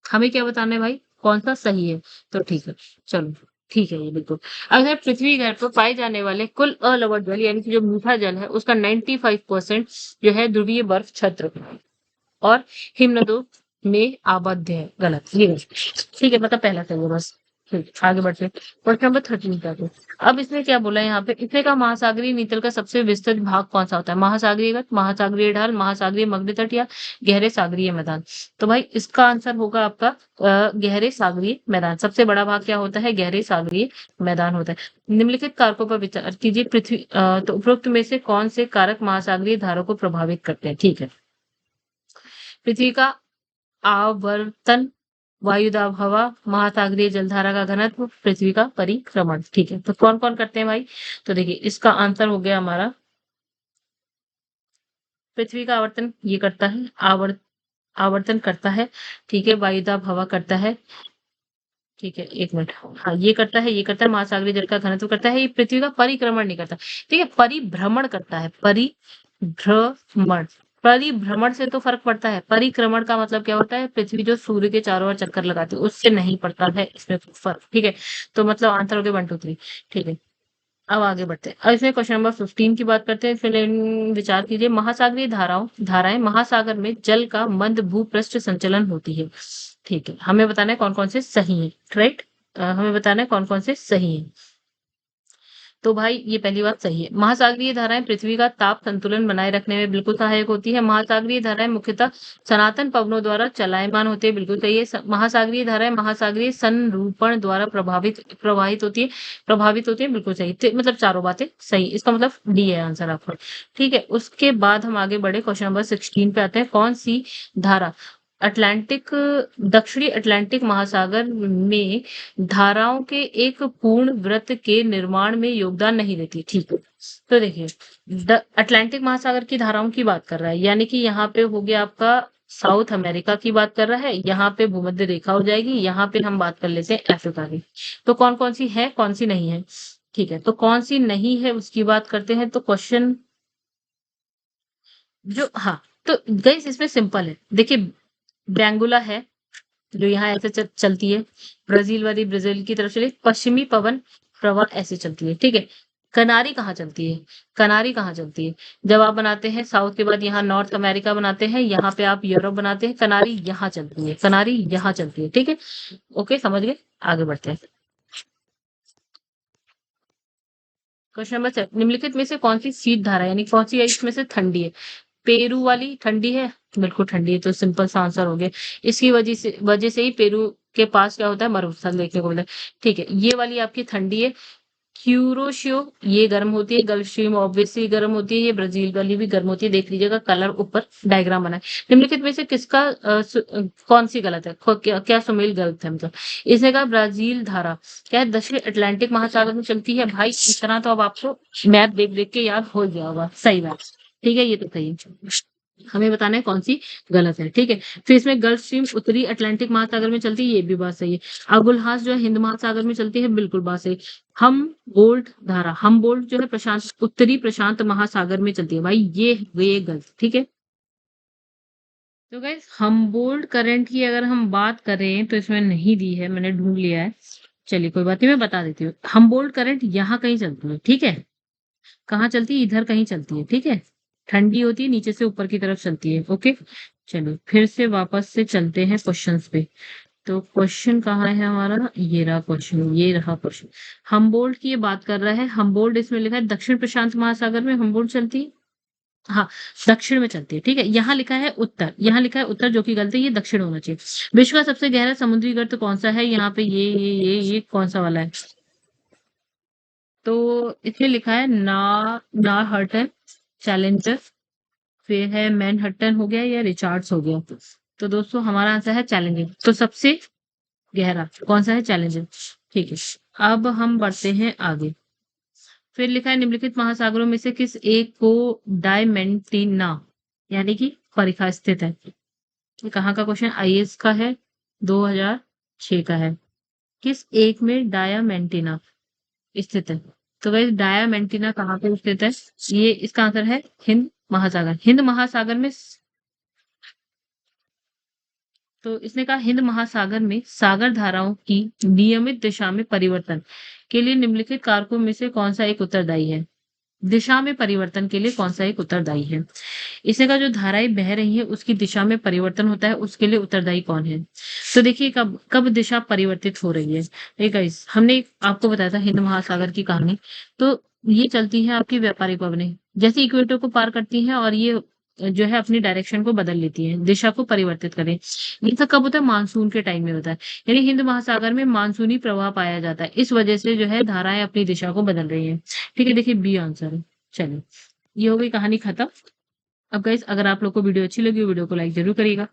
हमें क्या बताना है भाई, कौन सा सही है? तो ठीक है, चलो ठीक है, ये बिल्कुल। अगर पृथ्वी ग्रह पर पाए जाने वाले कुल अलवण जल यानी कि जो मीठा जल है उसका 95% जो है ध्रुवीय बर्फ छत्र और हिमनदों में आबद्ध है। गलत, ये गलत। ठीक है, मतलब पहला सही है बस। ठीक, आगे बढ़ते हैं। क्वेश्चन नंबर 13 का तो अब इसने क्या बोला यहाँ पे, इसने कहा महासागरीय नीतल का सबसे विस्तृत भाग कौन सा होता है? महासागरीय गत, महासागरीय ढाल, महासागरीय मध्य तट या गहरे सागरीय मैदान? तो भाई इसका आंसर होगा आपका गहरे सागरीय मैदान। सबसे बड़ा भाग क्या होता है? गहरे सागरीय मैदान होता है। निम्नलिखित कारकों पर विचार कीजिए। तो उपरोक्त में से कौन से कारक महासागरीय धारों को प्रभावित करते हैं? ठीक है, पृथ्वी का आवर्तन, वायुदाब हवा, महासागरीय जलधारा का घनत्व, पृथ्वी का परिक्रमण। ठीक है, तो कौन कौन करते हैं भाई? तो देखिए इसका आंसर हो गया हमारा पृथ्वी का आवर्तन ये करता है, आवर्तन करता है। ठीक है, वायुदाब हवा करता है। ठीक है, एक मिनट, हाँ ये करता है, ये करता है। महासागरीय जल का घनत्व करता है। ये पृथ्वी का परिक्रमण नहीं करता। ठीक है, परिभ्रमण करता है, परिभ्रमण। परिभ्रमण से तो फर्क पड़ता है, परिक्रमण का मतलब क्या होता है? पृथ्वी जो सूर्य के चारों ओर चक्कर लगाती है उससे नहीं पड़ता है इसमें फर्क। ठीक है, तो मतलब आंसर हो गया 1 2 3। ठीक है, अब आगे बढ़ते हैं। अब इसमें क्वेश्चन नंबर 15 की बात करते हैं। फिर विचार कीजिए, महासागरीय धाराएं महासागर में जल का मंद भूपृष्ठ संचलन होती है। ठीक है, हमें बताना है कौन कौन से सही है। राइट, हमें बताना है कौन कौन से सही है। तो भाई ये पहली बात सही है। महासागरीय धाराएं पृथ्वी का ताप संतुलन बनाए रखने में बिल्कुल सहायक होती है। महासागरीय धाराएं मुख्यतः सनातन पवनों द्वारा चलायमान होते हैं, बिल्कुल सही है। महासागरीय धाराएं महासागरीय संरूपण द्वारा प्रभावित होती है, बिल्कुल सही। मतलब चारों बातें सही, इसका मतलब डी है आंसर आपका। ठीक है, उसके बाद हम आगे बढ़े, क्वेश्चन नंबर 16 पे आते हैं। कौन सी धारा अटलांटिक दक्षिणी अटलांटिक महासागर में धाराओं के एक पूर्ण वृत्त के निर्माण में योगदान नहीं देती? ठीक है, तो देखिए अटलांटिक महासागर की धाराओं की बात कर रहा है, यानी कि यहाँ पे हो गया आपका साउथ अमेरिका की बात कर रहा है। यहाँ पे भूमध्य रेखा हो जाएगी। यहाँ पे हम बात कर लेते हैं अफ्रीका की। तो कौन कौन सी है, कौन सी नहीं है? ठीक है, तो कौन सी नहीं है उसकी बात करते हैं। तो क्वेश्चन जो, हाँ, तो गाइस इसमें सिंपल है। देखिए बेंगुला है जो यहाँ ऐसे चलती है, ब्राजील वाली ब्राजील की तरफ चली, पश्चिमी पवन प्रवाह ऐसे चलती है। ठीक है, कनारी कहाँ चलती है? कनारी कहाँ चलती है? जब आप बनाते हैं साउथ के बाद यहाँ नॉर्थ अमेरिका बनाते हैं, यहाँ पे आप यूरोप बनाते हैं, कनारी यहाँ चलती है, कनारी यहाँ चलती है। ठीक है, ओके, समझ गए। आगे बढ़ते हैं। क्वेश्चन नंबर 7, निम्नलिखित में से कौन सी शीत धारा यानी कौन सी है इसमें से ठंडी है? पेरू वाली ठंडी है, बिल्कुल ठंडी है, तो सिंपल सा आंसर हो गया। इसकी वजह से ही पेरू के पास क्या होता है? मरुस्थल देखने को मिलता है। ठीक है, ये वाली आपकी ठंडी है। क्यूरोशियो ये गर्म होती है, गल्फ स्ट्रीम ऑब्वियसली गर्म होती है, ये ब्राजील वाली भी गर्म होती है। देख लीजिएगा कलर ऊपर डायग्राम बना है। निम्नलिखित में से किसका कौन सी गलत है? क्या सुमेल गलत है? मतलब इसने कहा ब्राजील धारा क्या है, दक्षिण अटलांटिक महासागर में चलती है। भाई इतना तो अब आपको मैप देख देख के याद हो गया होगा, सही बात। ठीक है, ये तो सही है। हमें बताना है कौन सी गलत है। ठीक है, फिर इसमें गल्फ स्ट्रीम उत्तरी अटलांटिक महासागर में चलती है, ये भी बात सही है। अगुलहास जो है हिंद महासागर में चलती है, बिल्कुल बात सही। हम हम बोल्ट जो है उत्तरी प्रशांत महासागर में चलती है। भाई ये गलत। ठीक है, तो गाइस हमबोल्ट करंट की अगर हम बात करें तो इसमें नहीं दी है, मैंने ढूंढ लिया है। चलिए कोई बात नहीं, मैं बता देती हूँ। हमबोल्ट करंट यहाँ कहीं चलती है। ठीक है, कहाँ चलती है? इधर कहीं चलती है। ठीक है, ठंडी होती है, नीचे से ऊपर की तरफ चलती है। ओके, चलो फिर से वापस से चलते हैं क्वेश्चंस पे। तो क्वेश्चन कहाँ है हमारा? ये रहा क्वेश्चन, ये रहा क्वेश्चन। हमबोल्ट की ये बात कर रहा है। हमबोल्ट इसमें लिखा है दक्षिण प्रशांत महासागर में हमबोल्ट चलती है। हाँ, दक्षिण में चलती है। ठीक है, यहाँ लिखा है उत्तर, यहाँ लिखा है उत्तर जो कि गलत है, ये दक्षिण होना चाहिए। विश्व का सबसे गहरा समुद्री गर्त कौन सा है? यहाँ पे ये कौन सा वाला है? तो इसमें लिखा है ना, नारहर्टन चैलेंजर फिर है मैनहट्टन हो गया या रिचार्ड्स हो गया। तो दोस्तों हमारा आंसर है चैलेंजिंग। तो सबसे गहरा कौन सा है? चैलेंजिंग। ठीक है, अब हम बढ़ते हैं आगे। फिर लिखा है निम्नलिखित महासागरों में से किस एक को डायमेंटिना यानी कि परिखा स्थित है? ये कहाँ का क्वेश्चन? आईएएस का है, 2006 का है। किस एक में डायमेंटिना स्थित है? तो वही डायमेंटिना कहाँ पे स्थित है? ये इसका आंसर है हिंद महासागर। हिंद महासागर में तो इसने कहा हिंद महासागर में सागर धाराओं की नियमित दिशा में परिवर्तन के लिए निम्नलिखित कारकों में से कौन सा एक उत्तरदायी है? दिशा में परिवर्तन के लिए कौन सा एक उत्तरदायी है? इसने कहा जो धाराएं बह रही हैं उसकी दिशा में परिवर्तन होता है, उसके लिए उत्तरदायी कौन है? तो देखिए कब कब दिशा परिवर्तित हो रही है। देखिए गाइस, हमने आपको बताया था हिंद महासागर की कहानी। तो ये चलती है आपकी व्यापारिक भवनें, जैसे इक्वेटर को पार करती हैं और ये जो है अपनी डायरेक्शन को बदल लेती है, दिशा को परिवर्तित करें। ये सब कब होता है? मानसून के टाइम में होता है। यानी हिंद महासागर में मानसूनी प्रवाह पाया जाता है, इस वजह से जो है धाराएं अपनी दिशा को बदल रही हैं। ठीक है, देखिए बी आंसर है। चलिए, ये हो गई कहानी खत्म। अब गाइस, अगर आप लोग को वीडियो अच्छी लगी हो, वीडियो को लाइक जरूर करिएगा।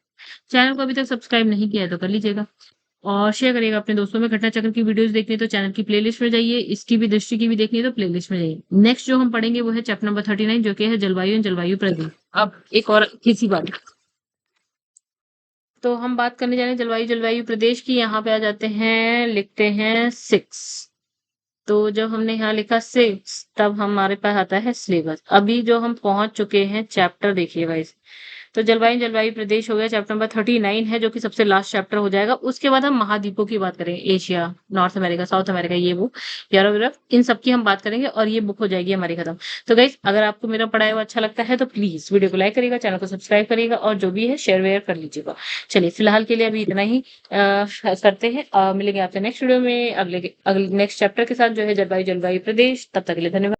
चैनल को अभी तक सब्सक्राइब नहीं किया है तो कर लीजिएगा और शेयर करिएगा अपने दोस्तों में। घटना चक्र की वीडियोस देखनी है तो चैनल की प्लेलिस्ट में जाइए, इसकी भी दृष्टि की भी देखनी है तो प्लेलिस्ट में जाइए। नेक्स्ट जो हम पढ़ेंगे वो है चैप्टर नंबर 39 जो कि है जलवायु एवं जलवायु प्रदूषण। अब एक और किसी बात, तो हम बात करने जा रहे हैं जलवायु जलवायु प्रदेश की। यहाँ पे आ जाते हैं, लिखते हैं 6। तो जब हमने यहाँ लिखा 6 तब हमारे पास आता है सिलेबस। अभी जो हम पहुंच चुके हैं चैप्टर, देखिएगा इस, तो जलवायु जलवायु प्रदेश हो गया, चैप्टर नंबर 39 है जो कि सबसे लास्ट चैप्टर हो जाएगा। उसके बाद हम महाद्वीपों की बात करेंगे, Asia, north America, south America, ये वो यूरोप यूरोप, इन सब की हम बात करेंगे और ये बुक हो जाएगी हमारी खत्म। तो गाइस, अगर आपको मेरा पढ़ाया हुआ अच्छा लगता है तो प्लीज वीडियो को लाइक करिएगा, चैनल को सब्सक्राइब करिएगा और जो भी है शेयर वेयर कर लीजिएगा। चलिए फिलहाल के लिए अभी इतना ही करते हैं। मिलेंगे आपसे नेक्स्ट वीडियो में अगले अगले नेक्स्ट चैप्टर के साथ जो है जलवायु जलवायु प्रदेश। तब तक के लिए धन्यवाद।